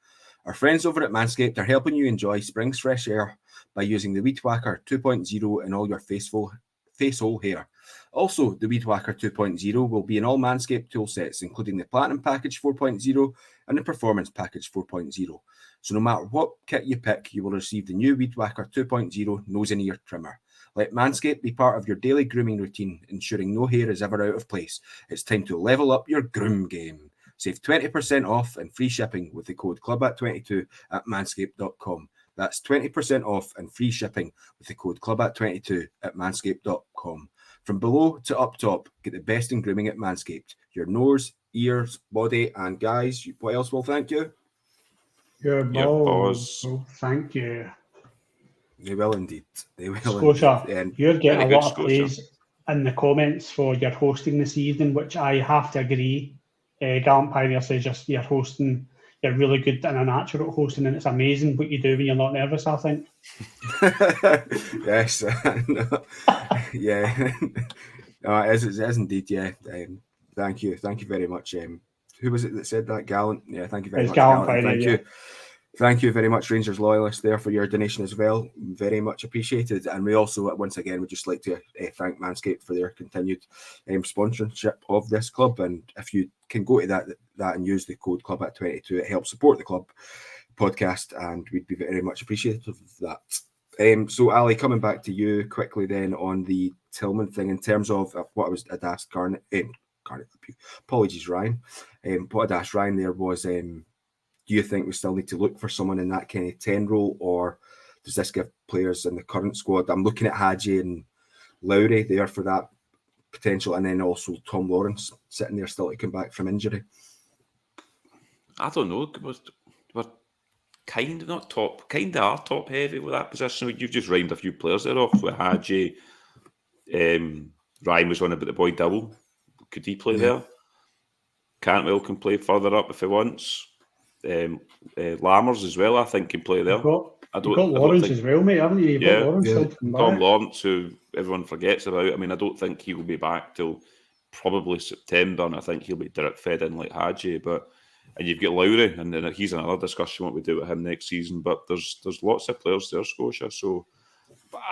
Our friends over at Manscaped are helping you enjoy spring's fresh air by using the Weed Whacker 2.0 in all your face-hole hair. Also, the Weed Whacker 2.0 will be in all Manscaped tool sets, including the Platinum Package 4.0 and the Performance Package 4.0. So no matter what kit you pick, you will receive the new Weed Whacker 2.0 nose and ear trimmer. Let Manscaped be part of your daily grooming routine, ensuring no hair is ever out of place. It's time to level up your groom game. Save 20% off and free shipping with the code CLUBAT22 at manscaped.com. That's 20% off and free shipping with the code CLUBAT22 at manscaped.com. From below to up top, get the best in grooming at Manscaped. Your nose, ears, body, and guys, what else will thank you? Your balls. balls. Oh, thank you. They will indeed. They will Scotia, indeed. you're getting a very good, lot of praise in the comments for your hosting this evening, which I have to agree. Gallant Pioneer says you're hosting, you're really good and a natural at hosting, and it's amazing what you do when you're not nervous, I think. Yes. Yeah. No, it is indeed, yeah. Thank you very much. Who was it that said that? Gallant? Yeah, thank you very much, Gallant Gallant. Pioneer, Thank you. Thank you very much, Rangers loyalists, there for your donation as well. Very much appreciated. And we also, once again, would just like to thank Manscaped for their continued sponsorship of this club. And if you can go to that and use the code CLUBAT22, it helps support the club podcast, and we'd be very much appreciative of that. So, Ali, coming back to you quickly then on the Tillman thing, in terms of what I'd asked Garnet, apologies, Ryan. What I'd asked Ryan there was, do you think we still need to look for someone in that kind of 10 role, or does this give players in the current squad? I'm looking at Hadji and Lowry there for that potential, and then also Tom Lawrence sitting there still to come back from injury. I don't know. We're kind of top heavy with that position. You've just rhymed a few players there off with Hadji. Ryan was on about the boy double. Could he play there? Cantwell can play further up if he wants. Lammers as well, I think, can play there. You've got Lawrence as well, mate, haven't you? You've got Lawrence Tom Lawrence, who everyone forgets about. I mean, I don't think he will be back till probably September, and I think he'll be direct fed in like Hadji. And you've got Lowry, and then he's another discussion what we do with him next season. But there's lots of players there, Scotia. So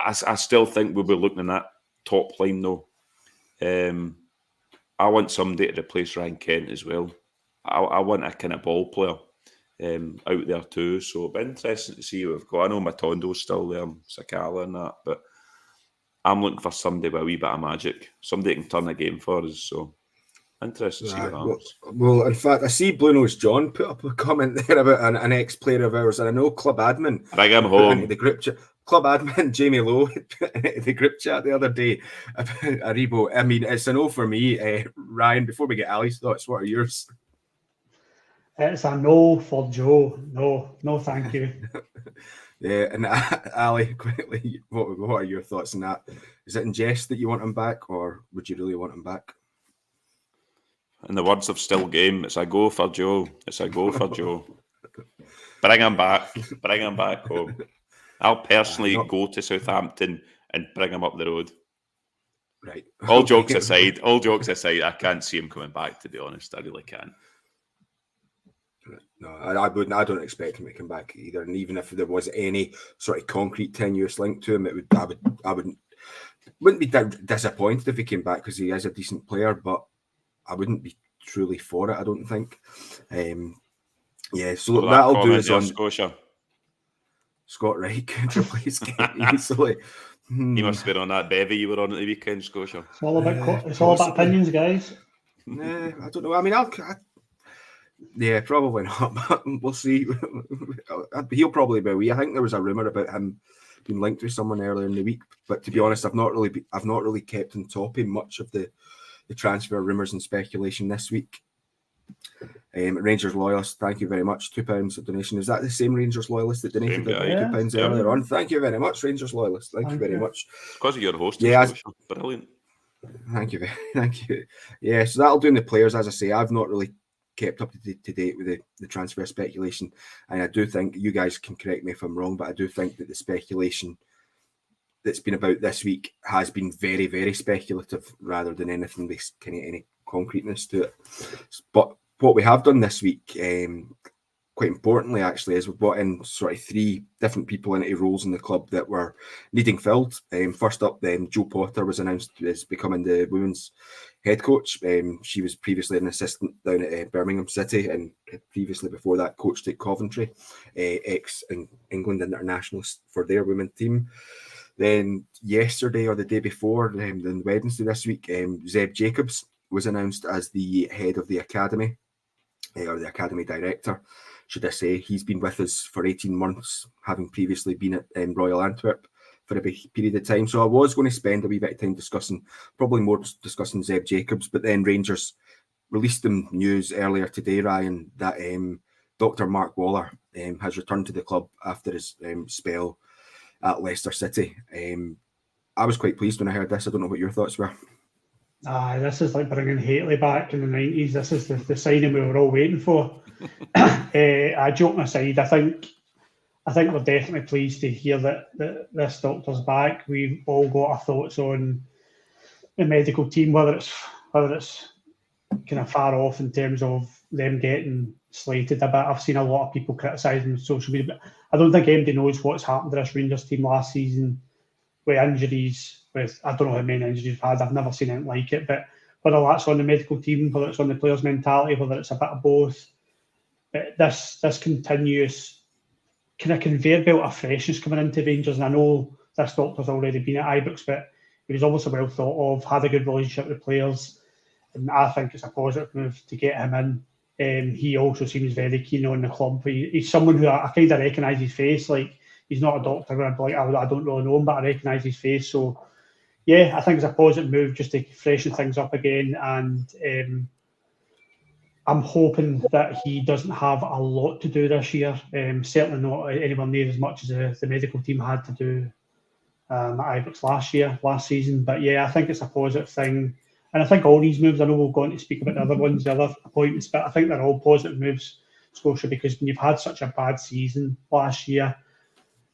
I still think we'll be looking in that top line though. I want somebody to replace Ryan Kent as well. I want a kind of ball player out there too. So it'll be interesting to see what we've got. I know Matondo's still there, Sakala and that, but I'm looking for somebody with a wee bit of magic. Somebody can turn a game for us. So interesting to see what happens. Well, in fact, I see Blue Nose John put up a comment there about an ex-player of ours, and I know club admin. Bring him home. The group chat. Club admin Jamie Lowe the group chat the other day about Aribo. I mean, it's a no for me. Ryan, before we get Ali's thoughts, what are yours? It's a no for Joe. No, thank you. Yeah, and Ali, quickly, what are your thoughts on that? Is it in jest that you want him back, or would you really want him back? In the words of Still Game, it's a go for Joe. It's a go for Joe. Bring him back. Bring him back home. I'll personally go to Southampton and bring him up the road. Right. All jokes aside, I can't see him coming back, to be honest. I really can't. No, I wouldn't. I don't expect him to come back either. And even if there was any sort of concrete tenuous link to him, I wouldn't wouldn't be disappointed if he came back because he is a decent player, but I wouldn't be truly for it, I don't think. So look, that'll do us on Scotia. Scott Wright could replace Kenny easily. He must have been on that bevy you were on at the weekend, Scotia. It's all about opinions, guys. I don't know. I mean, yeah, probably not, but we'll see. He'll probably be. I think there was a rumor about him being linked with someone earlier in the week, but to be honest, I've not really kept on top of much of the transfer rumours and speculation this week. Rangers loyalist, thank you very much. £2 donation. Is that the same Rangers loyalist that donated £2 earlier on? Thank you very much, Rangers loyalist. Thank you very much. It's because of your host. Brilliant. Thank you. Yeah, so that'll do in the players. As I say, I've not really kept up to date with the transfer speculation, and I do think you guys can correct me if I'm wrong, but I do think that the speculation that's been about this week has been very, very speculative rather than anything with kind of any concreteness to it. But what we have done this week, quite importantly actually, is we've brought in sort of 3 different people into roles in the club that were needing filled. First up, Jo Potter was announced as becoming the women's head coach. She was previously an assistant down at Birmingham City and had previously before that coached at Coventry, ex-England internationalist for their women team. Then yesterday or the day before, then Wednesday this week, Zeb Jacobs was announced as the head of the academy, or the academy director, should I say. He's been with us for 18 months, having previously been at Royal Antwerp for a big period of time. So I was going to spend a wee bit of time discussing Zeb Jacobs, but then Rangers released some news earlier today, Ryan, that Dr. Mark Waller has returned to the club after his spell at Leicester City. I was quite pleased when I heard this. I don't know what your thoughts were. This is like bringing Hateley back in the 90s. This is the signing we were all waiting for. Joking aside, I think we're definitely pleased to hear that this doctor's back. We've all got our thoughts on the medical team, whether it's kind of far off in terms of them getting slated a bit. I've seen a lot of people criticising social media, but I don't think anybody knows what's happened to this Rangers team last season with injuries. I don't know how many injuries we've had. I've never seen anything like it. But whether that's on the medical team, whether it's on the players' mentality, whether it's a bit of both, but this continuous kind of conveyor belt of freshness coming into Rangers. And I know this doctor's already been at Ibrox, but he was obviously well thought of, had a good relationship with players, and I think it's a positive move to get him in. He also seems very keen on the club. He's someone who I kind of recognise his face. Like, he's not a doctor where I'd be like, I don't really know him, but I recognise his face. So yeah, I think it's a positive move just to freshen things up again. And I'm hoping that he doesn't have a lot to do this year. Certainly not anywhere near as much as the medical team had to do at Ibrox last season. But yeah, I think it's a positive thing. And I think all these moves, I know we'll go on to speak about the other ones, the other appointments, but I think they're all positive moves, Scotia, because when you've had such a bad season last year,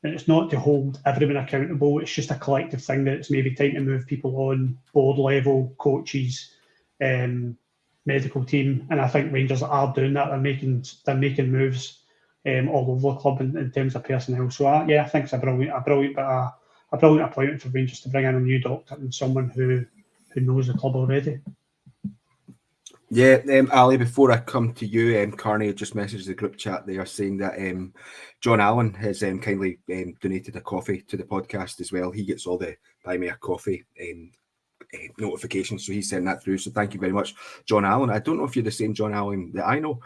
and it's not to hold everyone accountable, it's just a collective thing that it's maybe time to move people on, board level, coaches, medical team. And I think Rangers are doing that. They're making moves all over the club in terms of personnel. So I think it's a brilliant appointment for Rangers to bring in a new doctor and someone who knows the club already. Yeah, Ali, before I come to you, Carney just messaged the group chat there saying that John Allen has kindly donated a coffee to the podcast as well. He gets all the buy me a coffee notifications, so he's sent that through. So thank you very much, John Allen. I don't know if you're the same John Allen that I know.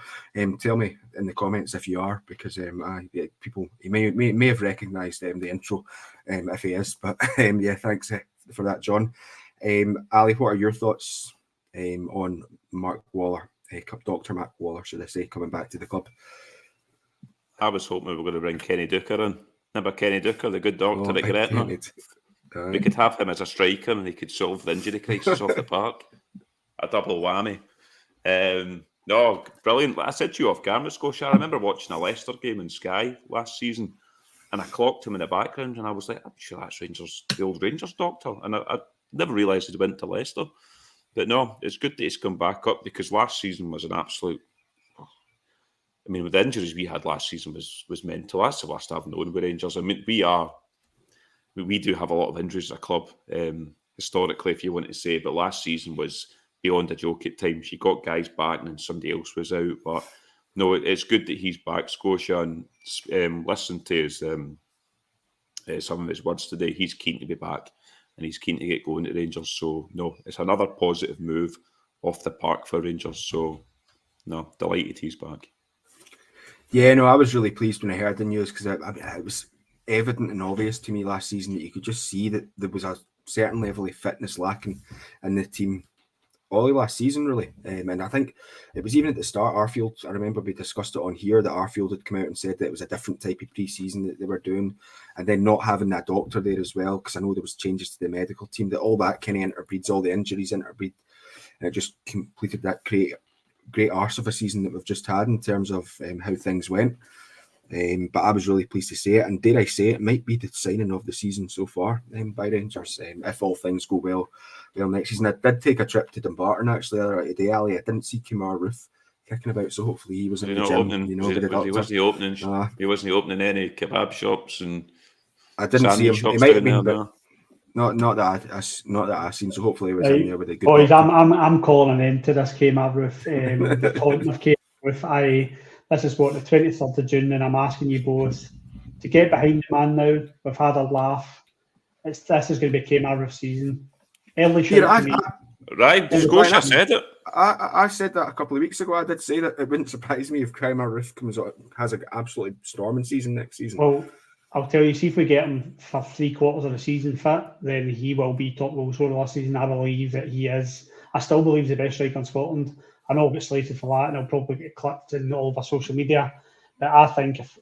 Tell me in the comments if you are, because people he may have recognised the intro if he is. But yeah, thanks for that, John. Ali, what are your thoughts on Mark Waller, Dr. Mark Waller, should I say, coming back to the club? I was hoping we were going to bring Kenny Dooker in. Remember Kenny Dooker, the good doctor at Gretna? We could have him as a striker and he could solve the injury crisis off the park. A double whammy. No, brilliant. I said to you off camera, Scotia, I remember watching a Leicester game in Sky last season and I clocked him in the background and I was like, I'm sure that's the old Rangers doctor. And I never realised he went to Leicester. But no, it's good that he's come back up because last season was an absolute... I mean, with the injuries we had last season was mental. That's the worst I've known with Rangers. I mean, we do have a lot of injuries as a club. historically, if you want to say, but last season was beyond a joke at times. You got guys back and then somebody else was out. But no, it's good that he's back. Scotia, and listen to his, some of his words today. He's keen to be back and he's keen to get going at Rangers. So, no, it's another positive move off the park for Rangers. So, no, delighted he's back. Yeah, no, I was really pleased when I heard the news because it was evident and obvious to me last season that you could just see that there was a certain level of fitness lacking in the team all last season, really. And I think it was even at the start, Arfield, I remember we discussed it on here, that Arfield had come out and said that it was a different type of pre-season that they were doing, and then not having that doctor there as well, because I know there was changes to the medical team, that all that kind of interbreeds, all the injuries interbreed, and it just completed that great arse of a season that we've just had in terms of how things went. But I was really pleased to say it, and dare I say it might be the signing of the season so far by Rangers, if all things go well next season. I did take a trip to Dumbarton actually today, Ali. I didn't see Kemar Roof kicking about, so hopefully he was in the gym. Opening, he wasn't opening any kebab shops and I didn't see him. Shops He might have down been, there, but not that I seen. So hopefully he was in there with a good. Boys, I'm calling an end to this Kmart Roof. The taunting of Kmart Roof. This is what, the 23rd of June, and I'm asking you both to get behind the man now. We've had a laugh. This is going to be Kmart Roof season. Early shout to me. Right, Scotia said it. I said that a couple of weeks ago. I did say that it wouldn't surprise me if Kmart Roof has an absolutely storming season next season. Well, I'll tell you, see if we get him for 3/4 of the season fit, then he will be top goal scorer last season. I believe that he is. I still believe he's the best striker in Scotland. I know I'll get slated for that, and I'll probably get clipped in all of our social media. But I think if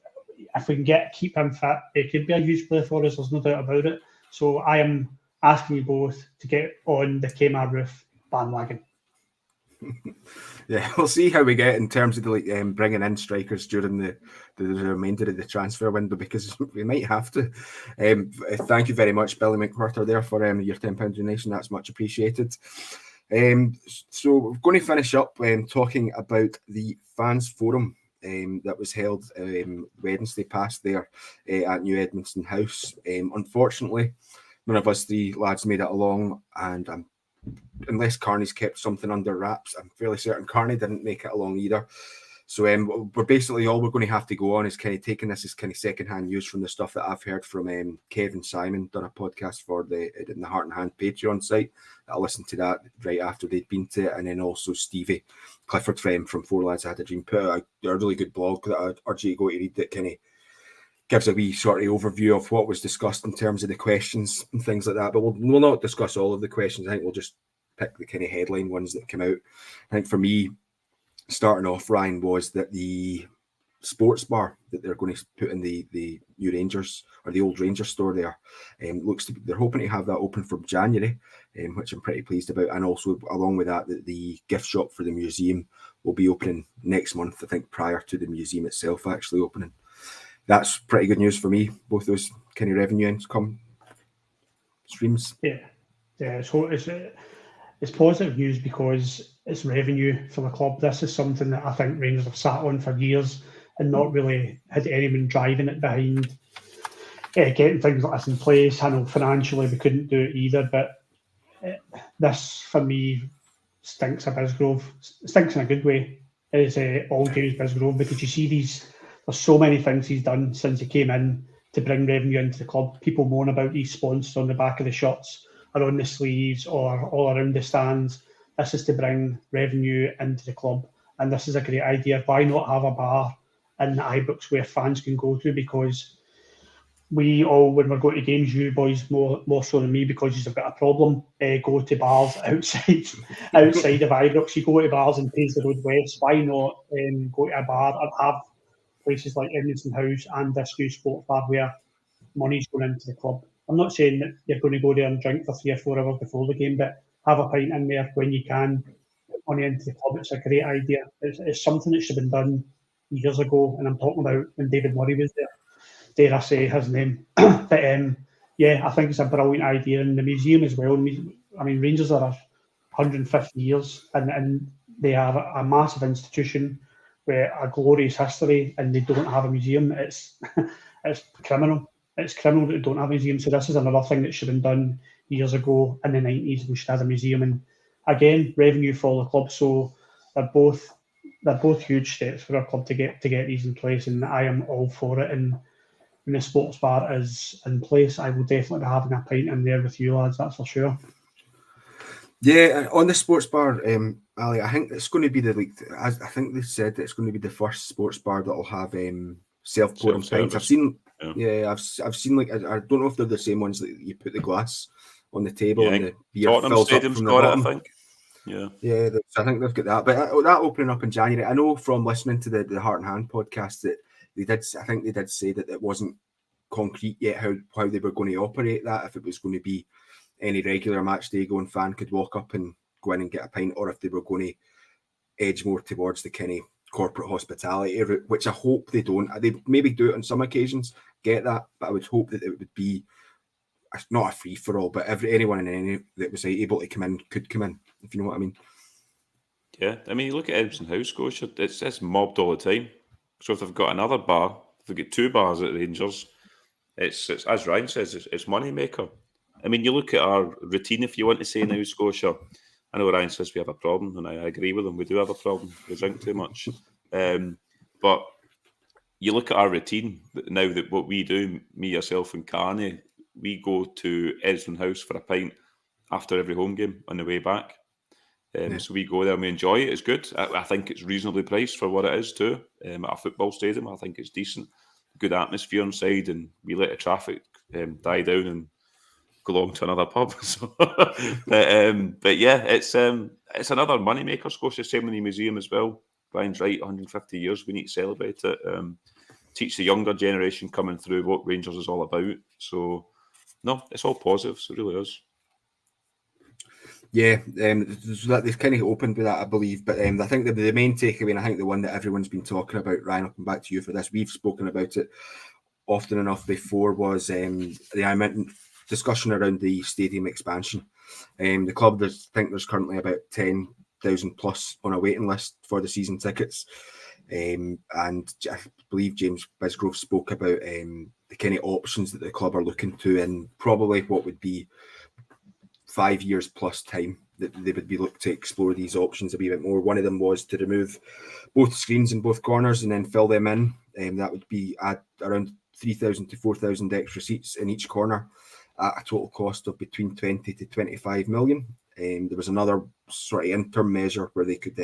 we can keep him fit, it could be a huge player for us. There's no doubt about it. So I am asking you both to get on the Kmart Roof bandwagon. Yeah, we'll see how we get in terms of bringing in strikers during the remainder of the transfer window, because we might have to. Thank you very much, Billy McWhirter, there for your £10 donation. That's much appreciated. So we're going to finish up talking about the fans forum that was held Wednesday past there at New Edmonton House. Unfortunately, none of us three lads made it along, and unless Carney's kept something under wraps, I'm fairly certain Carney didn't make it along either. So we're basically, all we're going to have to go on is kind of taking this as kind of secondhand news from the stuff that I've heard from Kevin Simon, done a podcast for the Heart and Hand Patreon site. I listened to that right after they'd been to it, and then also Stevie Clifford from Four Lads I Had a Dream put out a really good blog that I'd urge you to go to read, that kind of gives a wee sort of overview of what was discussed in terms of the questions and things like that. But we'll not discuss all of the questions. I think we'll just pick the kind of headline ones that come out. I think for me, starting off, Ryan, was that the sports bar that they're going to put in the new Rangers, or the old Rangers store there, looks to be, they're hoping to have that open from January, which I'm pretty pleased about. And also, along with that, the gift shop for the museum will be opening next month, I think, prior to the museum itself actually opening. That's pretty good news for me, both those kind of revenue income streams. Yeah. So it's positive news because it's revenue for the club. This is something that I think Rangers have sat on for years and not really had anyone driving it behind getting things like this in place. I know financially we couldn't do it either, but this for me stinks of Bisgrove. Stinks in a good way. Is all James Bisgrove, because you see there's so many things he's done since he came in to bring revenue into the club. People moan about these sponsors on the back of the shirts or on the sleeves or all around the stands. This is to bring revenue into the club, and this is a great idea. Why not have a bar in the Ibrox where fans can go to? Because we all, when we're going to games, you boys more so than me, because you've got a problem, go to bars outside of Ibrox. You go to bars in Paisley Road West. Why not go to a bar and have places like Edmonton House and this new sports bar where money's going into the club? I'm not saying that you're going to go there and drink for 3 or 4 hours before the game, but have a pint in there when you can, put money into the club. It's a great idea. It's something that should have been done years ago, and I'm talking about when David Murray was there. Dare I say his name? But yeah, I think it's a brilliant idea, and the museum as well. I mean, Rangers are 150 years, and they are a massive institution with a glorious history, and they don't have a museum. It's criminal. it's criminal that they don't have a museum. So this is another thing that should have been done years ago in the 90s. We should have a museum, and again, revenue for the club. So they're both huge steps for our club to get these in place, and I am all for it. And when the sports bar is in place, I will definitely be having a pint in there with you lads. That's for sure. Yeah, on the sports bar, Ali, I think it's going to be I think they said that it's going to be the first sports bar that will have self-poured pints. I've seen, I've seen like I don't know if they're the same ones that you put the glass on the table and the beer Tottenham fills up Stadium's from the got bottom. it, I think. Yeah, I think they've got that. But that opening up in January, I know from listening to the Heart and Hand podcast that they did say that it wasn't concrete yet how they were going to operate that, if it was going to be any regular match day going fan could walk up and go in and get a pint, or if they were going to edge more towards the kind of corporate hospitality route, which I hope they don't. They maybe do it on some occasions, get that, but I would hope that it would be not a free for all, but anyone in any that was able to come in could come in, if you know what I mean. Yeah, I mean, you look at Edison House, Scotia, it's mobbed all the time. So if they've got another bar, if they've got two bars at Rangers, it's as Ryan says, it's money maker. I mean, you look at our routine, if you want to say now, Scotia. I know Ryan says we have a problem, and I agree with him. We do have a problem. We drink too much. But you look at our routine now, that what we do, me, yourself, and Carney, we go to Edison House for a pint after every home game on the way back. So we go there and we enjoy it. It's good. I think it's reasonably priced for what it is too. At a football stadium, I think it's decent. Good atmosphere inside, and we let the traffic die down and go along to another pub. So, but yeah, it's another money maker. Scotia, same in the museum as well. Brian's right. 150 years. We need to celebrate it. Teach the younger generation coming through what Rangers is all about. So no, it's all positives. It really is. Yeah, they've kind of opened with that, I believe. But I think the main takeaway, and I think the one that everyone's been talking about, Ryan, I'll come back to you for this. We've spoken about it often enough before, was the discussion around the stadium expansion. The club, I think there's currently about 10,000 plus on a waiting list for the season tickets. And I believe James Bisgrove spoke about the kind of options that the club are looking to, and probably what would be 5 years plus time that they would be looking to explore these options a wee bit more. One of them was to remove both screens in both corners and then fill them in. That would be at around 3,000 to 4,000 extra seats in each corner at a total cost of between 20 to 25 million. There was another sort of interim measure where they could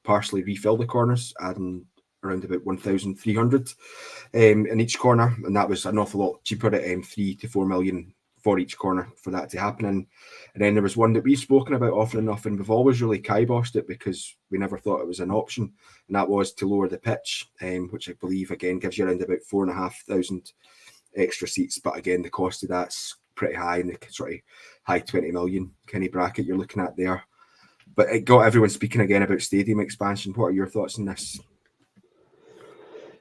partially refill the corners, adding around about 1,300 in each corner, and that was an awful lot cheaper at 3 to 4 million for each corner for that to happen. And then there was one that we've spoken about often enough, and we've always really kiboshed it because we never thought it was an option, and that was to lower the pitch, which I believe again gives you around about 4,500 extra seats. But again, the cost of that's pretty high, in the sort of high 20 million kind of bracket you're looking at there. But it got everyone speaking again about stadium expansion. What are your thoughts on this?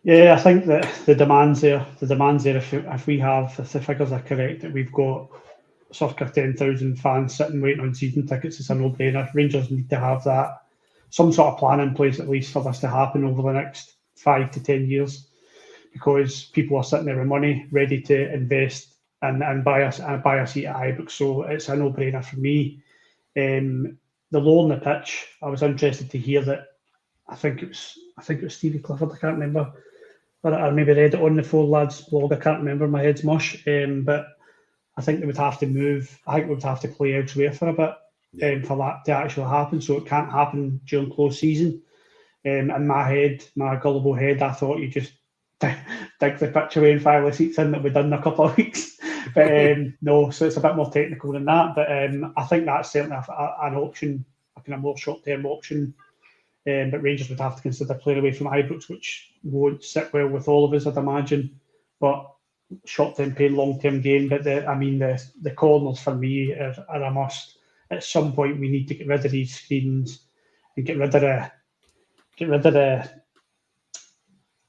Yeah, I think that the demand's there. If we have, if the figures are correct, that we've got circa 10,000 fans sitting waiting on season tickets, it's a no-brainer. Rangers need to have that, some sort of plan in place at least for this to happen over the next 5 to 10 years, because people are sitting there with money ready to invest and buy a seat at Ibrox. So it's a no-brainer for me. The lowering the pitch, I was interested to hear that. I think it was Stevie Clifford. I can't remember. But I maybe read it on the Four Lads blog. I can't remember. My head's mush. But I think they would have to move. I think they would have to play elsewhere for a bit for that to actually happen. So it can't happen during close season. In my head, my gullible head, I thought you just dig the pitch away and file the seats in that we've done in a couple of weeks. But no, so it's a bit more technical than that. But I think that's certainly an option, a kind of more short-term option. But Rangers would have to consider playing away from Ibrox, which won't sit well with all of us, I'd imagine. But short-term pain, long-term gain. But the corners for me are a must. At some point, we need to get rid of these screens and get rid of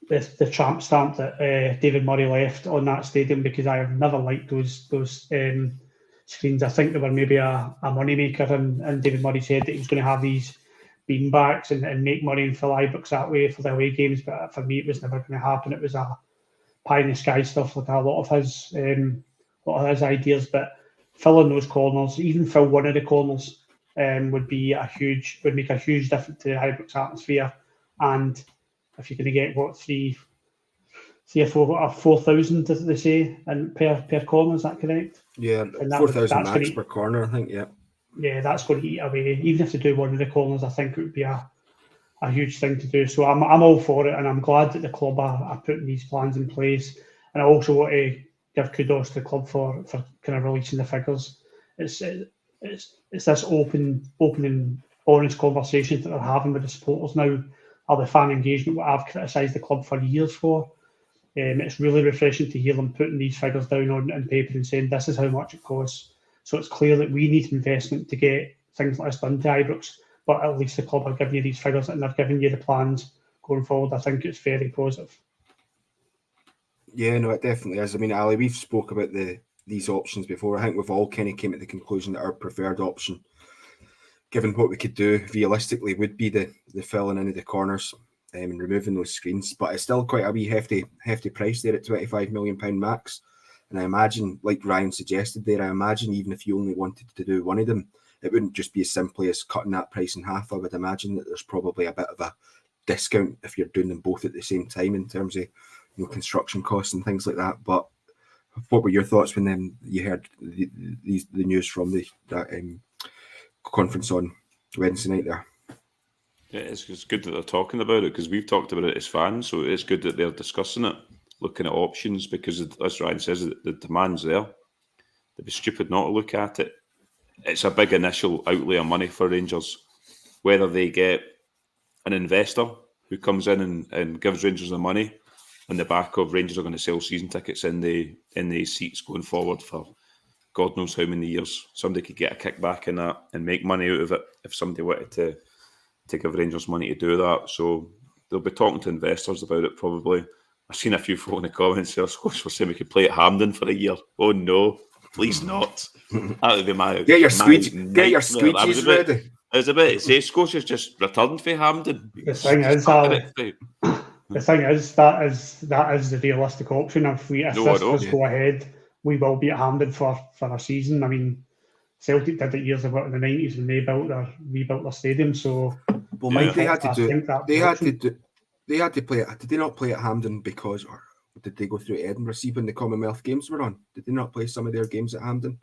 the tramp stamp that David Murray left on that stadium, because I have never liked those screens. I think they were maybe a moneymaker, and David Murray said that he was going to have these beanbacks and make money and fill Ibrox that way for the away games, but for me it was never going to happen. It was a pie in the sky stuff, like a lot of his ideas. But filling those corners, even fill one of the corners, would make a huge difference to the Ibrox atmosphere. And if you're going to get what 4,000, as they say, and per corner, is that correct? Yeah, And 4,000 max per corner, I think. Yeah. Yeah, that's going to eat away. Even if they do one of the corners, I think it would be a huge thing to do. So I'm all for it, and I'm glad that the club are putting these plans in place. And I also want to give kudos to the club for kind of releasing the figures. It's this open and honest conversation that they're having with the supporters now, or the fan engagement, what I've criticised the club for years for. It's really refreshing to hear them putting these figures down on paper and saying this is how much it costs. So it's clear that we need investment to get things like this done to Ibrox, but at least the club are giving you these figures and they're giving you the plans going forward. I think it's very positive. Yeah, no, it definitely is. I mean, Ali, we've spoke about these options before. I think we've all kind of came to the conclusion that our preferred option, given what we could do realistically, would be the filling into the corners and removing those screens. But it's still quite a wee hefty price there at £25 million max. And I imagine, like Ryan suggested there, I imagine even if you only wanted to do one of them, it wouldn't just be as simply as cutting that price in half. I would imagine that there's probably a bit of a discount if you're doing them both at the same time in terms of construction costs and things like that. But what were your thoughts when you heard the news from that conference on Wednesday night there? Yeah, it's good that they're talking about it because we've talked about it as fans, so it's good that they're discussing it, looking at options, because as Ryan says, the demand's there. They'd be stupid not to look at it. It's a big initial outlay of money for Rangers. Whether they get an investor who comes in and gives Rangers the money on the back of Rangers are going to sell season tickets in the seats going forward for God knows how many years. Somebody could get a kickback in that and make money out of it if somebody wanted to give Rangers money to do that. So they'll be talking to investors about it probably. I've seen a few folk in the comments here, Scotia, were saying we could play at Hampden for a year. Oh no, please not. That would be my Get your squeegees ready. I was about to say Scotia's just returned for Hampden. The thing is, that is the realistic option. If this does go ahead, we will be at Hampden for a season. I mean, Celtic did it years ago in the 90s when they rebuilt their stadium. So, well, Mike, they had to play it. Did they not play at Hampden because, or did they go through Edinburgh? See, when the Commonwealth Games were on, did they not play some of their games at Hampden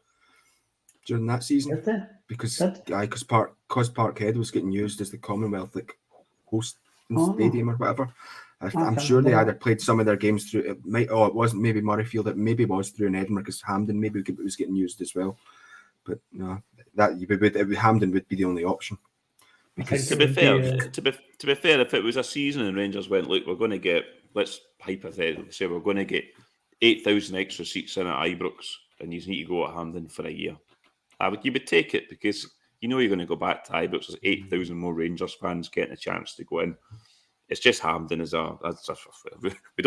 during that season? Did they? Because Parkhead was getting used as the Commonwealth host stadium or whatever. I'm sure they either played some of their games through. It wasn't maybe Murrayfield. It maybe was through in Edinburgh because Hampden maybe was getting used as well. But no, Hampden would be the only option. Because to be fair, if it was a season and Rangers went, look, we're going to get, let's hypothetically say we're going to get 8,000 extra seats in at Ibrox, and you need to go at Hampden for a year. You would take it because you know you're going to go back to Ibrox. There's 8,000 more Rangers fans getting a chance to go in. It's just Hampden we don't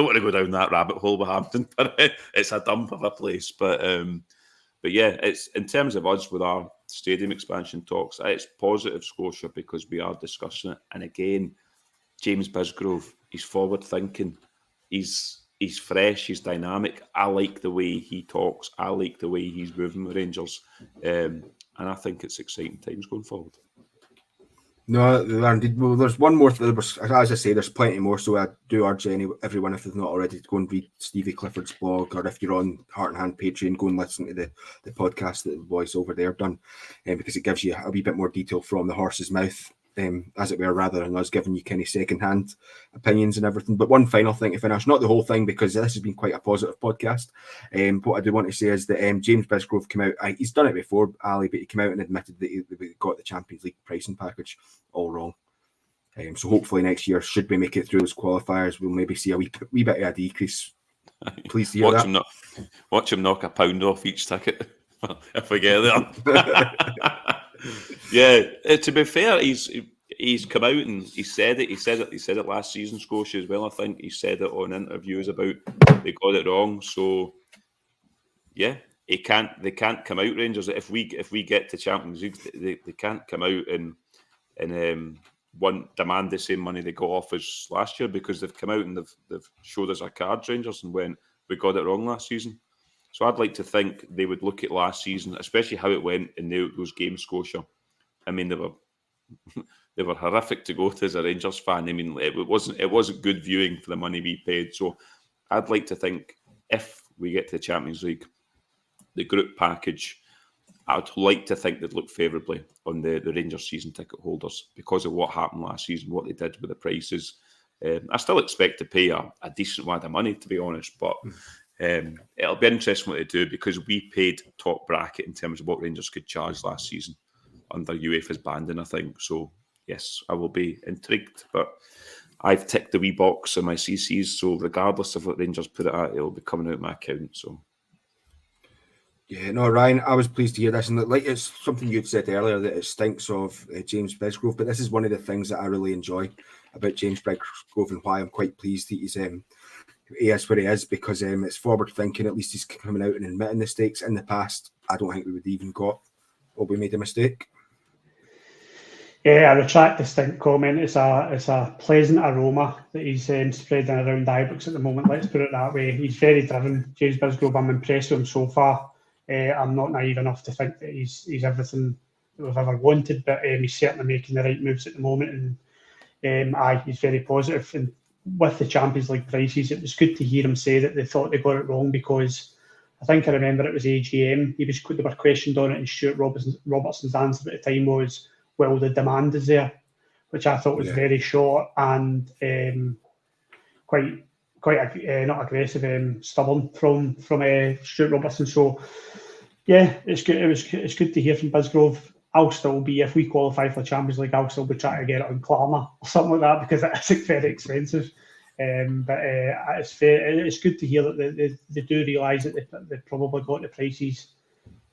want to go down that rabbit hole with Hampden, but it's a dump of a place. But yeah, it's in terms of us with our stadium expansion talks, it's positive, Scotia, because we are discussing it. And again, James Bisgrove, he's forward thinking, he's fresh, he's dynamic. I like the way he talks. I like the way he's moving with Rangers, and I think it's exciting times going forward. No, there's one more. As I say, there's plenty more. So I do urge everyone, if they've not already, to go and read Stevie Clifford's blog, or if you're on Heart and Hand Patreon, go and listen to the podcast that the boys over there done, because it gives you a wee bit more detail from the horse's mouth, as it were, rather than us giving you kind of second-hand opinions and everything. But one final thing to finish, not the whole thing, because this has been quite a positive podcast. What I do want to say is that James Bisgrove came out. He's done it before, Ali, but he came out and admitted that he got the Champions League pricing package all wrong. So hopefully next year, should we make it through those qualifiers, we'll maybe see a wee bit of a decrease. Please hear that. Watch him knock £1 off each ticket if we get there. Yeah, to be fair, he's come out and he said it. He said it last season, Scotia, as well. I think he said it on interviews about they got it wrong. So yeah, they can't come out, Rangers. If we get to Champions League, they can't come out and demand the same money they got off us last year, because they've come out and they've showed us our cards, Rangers, and went, we got it wrong last season. So I'd like to think they would look at last season, especially how it went in those games, Scotia. I mean, they were horrific to go to as a Rangers fan. I mean, it wasn't good viewing for the money we paid. So I'd like to think if we get to the Champions League, the group package, I'd like to think they'd look favourably on the Rangers season ticket holders because of what happened last season, what they did with the prices. I still expect to pay a decent amount of money, to be honest, but it'll be interesting what they do because we paid top bracket in terms of what Rangers could charge last season under UEFA's banding, I think. So, yes, I will be intrigued, but I've ticked the wee box in my CCs, so regardless of what Rangers put it at, it'll be coming out my account, so... Yeah, no, Ryan, I was pleased to hear this. And like it's something you'd said earlier that it stinks of James Bisgrove, but this is one of the things that I really enjoy about James Bisgrove and why I'm quite pleased that he is where he is because it's forward thinking. At least he's coming out and admitting mistakes. In the past, I don't think we would even got, we made a mistake. Yeah, I retract the stink comment. It's a pleasant aroma that he's spreading around Ibrox at the moment. Let's put it that way. He's very driven, James Bisgrove. I'm impressed with him so far. I'm not naive enough to think that he's everything that we've ever wanted, but he's certainly making the right moves at the moment. And he's very positive. And with the Champions League prices, it was good to hear him say that they thought they got it wrong because I think I remember it was AGM. They were questioned on it, and Stuart Robertson's answer at the time was, "Well, the demand is there," which I thought was very short and quite not aggressive, stubborn from Stuart Robertson. So yeah, it's good. It's good to hear from Bisgrove. I'll still be, if we qualify for the Champions League, I'll still be trying to get it on Klarna or something like that because it is very expensive. But it's good to hear that they do realise that they probably got the prices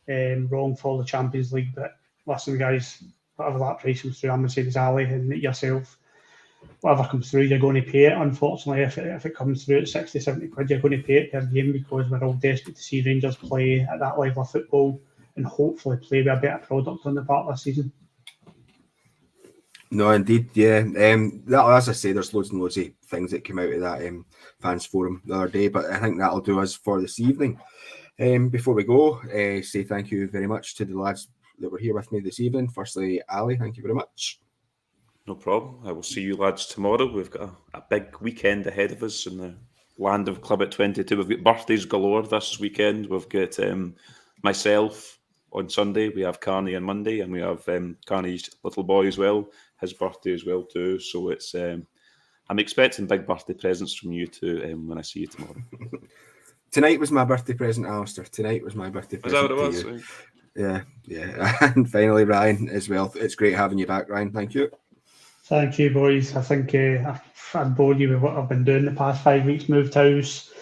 wrong for the Champions League. But listen, guys, whatever that price comes through, I'm going to say to Ali and yourself, whatever comes through, you're going to pay it. Unfortunately, if it comes through at 60, 70 quid, you're going to pay it per game because we're all desperate to see Rangers play at that level of football and hopefully play with a better product on the part this season. No, indeed, yeah. As I say, there's loads and loads of things that came out of that fans forum the other day, but I think that'll do us for this evening. Before we go, say thank you very much to the lads that were here with me this evening. Firstly, Ali, thank you very much. No problem. I will see you lads tomorrow. We've got a big weekend ahead of us in the land of Club at 22. We've got birthdays galore this weekend. We've got myself on Sunday. We have Carney on Monday, and we have Carney's little boy as well. His birthday as well too. So it's I'm expecting big birthday presents from you too when I see you tomorrow. Tonight was my birthday present, Alistair. Tonight was my birthday present. Is that what it was? Yeah. And finally, Ryan as well. It's great having you back, Ryan. Thank you. Thank you, boys. I think I've bored you with what I've been doing the past 5 weeks. Moved house,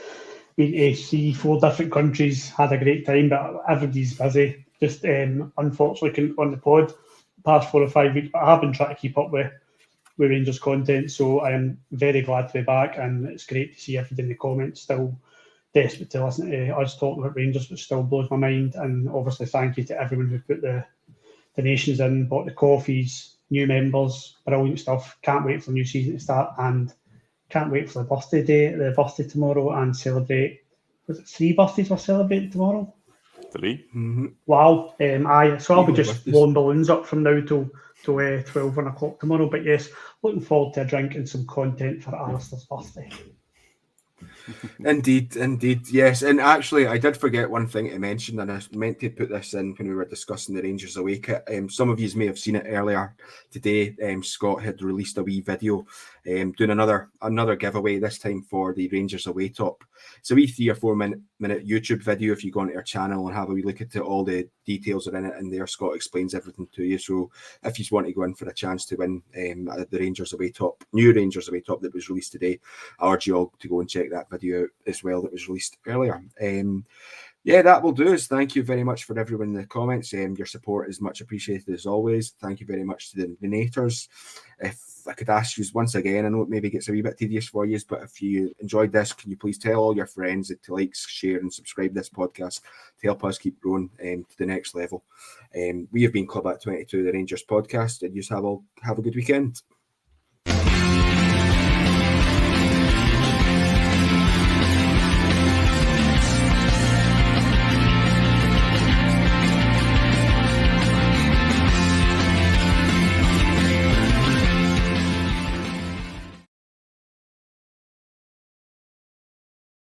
been to 3-4 different countries, had a great time, but everybody's busy. Just unfortunately couldn't on the pod the past 4 or 5 weeks, but I have been trying to keep up with Rangers content, so I am very glad to be back, and it's great to see everybody in the comments still desperate to listen to us talking about Rangers, which still blows my mind. And obviously thank you to everyone who put the donations in, bought the coffees, new members, brilliant stuff. Can't wait for the new season to start, and can't wait for the birthday tomorrow, and celebrate. Was it 3 birthdays we're celebrating tomorrow? 3. Mm-hmm. Wow. So I'll be just birthdays. blowing balloons up from now till 12, 1 o'clock tomorrow. But yes, looking forward to a drink and some content for Alistair's birthday. Indeed, yes. And actually, I did forget one thing to mention, and I meant to put this in when we were discussing the Rangers away kit. Some of you may have seen it earlier today. Scott had released a wee video doing another giveaway, this time for the Rangers away top. It's a wee 3 or 4 minute YouTube video. If you go onto our channel and have a wee look at it, all the details are in it, and there Scott explains everything to you. So if you want to go in for a chance to win the Rangers away top, new Rangers away top that was released today, I urge you all to go and check that video out as well that was released earlier. Yeah, that will do us. Thank you very much for everyone in the comments. Your support is much appreciated as always. Thank you very much to the donators. If I could ask you once again, I know it maybe gets a wee bit tedious for you, but if you enjoyed this, can you please tell all your friends to like, share and subscribe this podcast to help us keep growing to the next level. We have been Club at 22, the Rangers podcast, and you have a good weekend.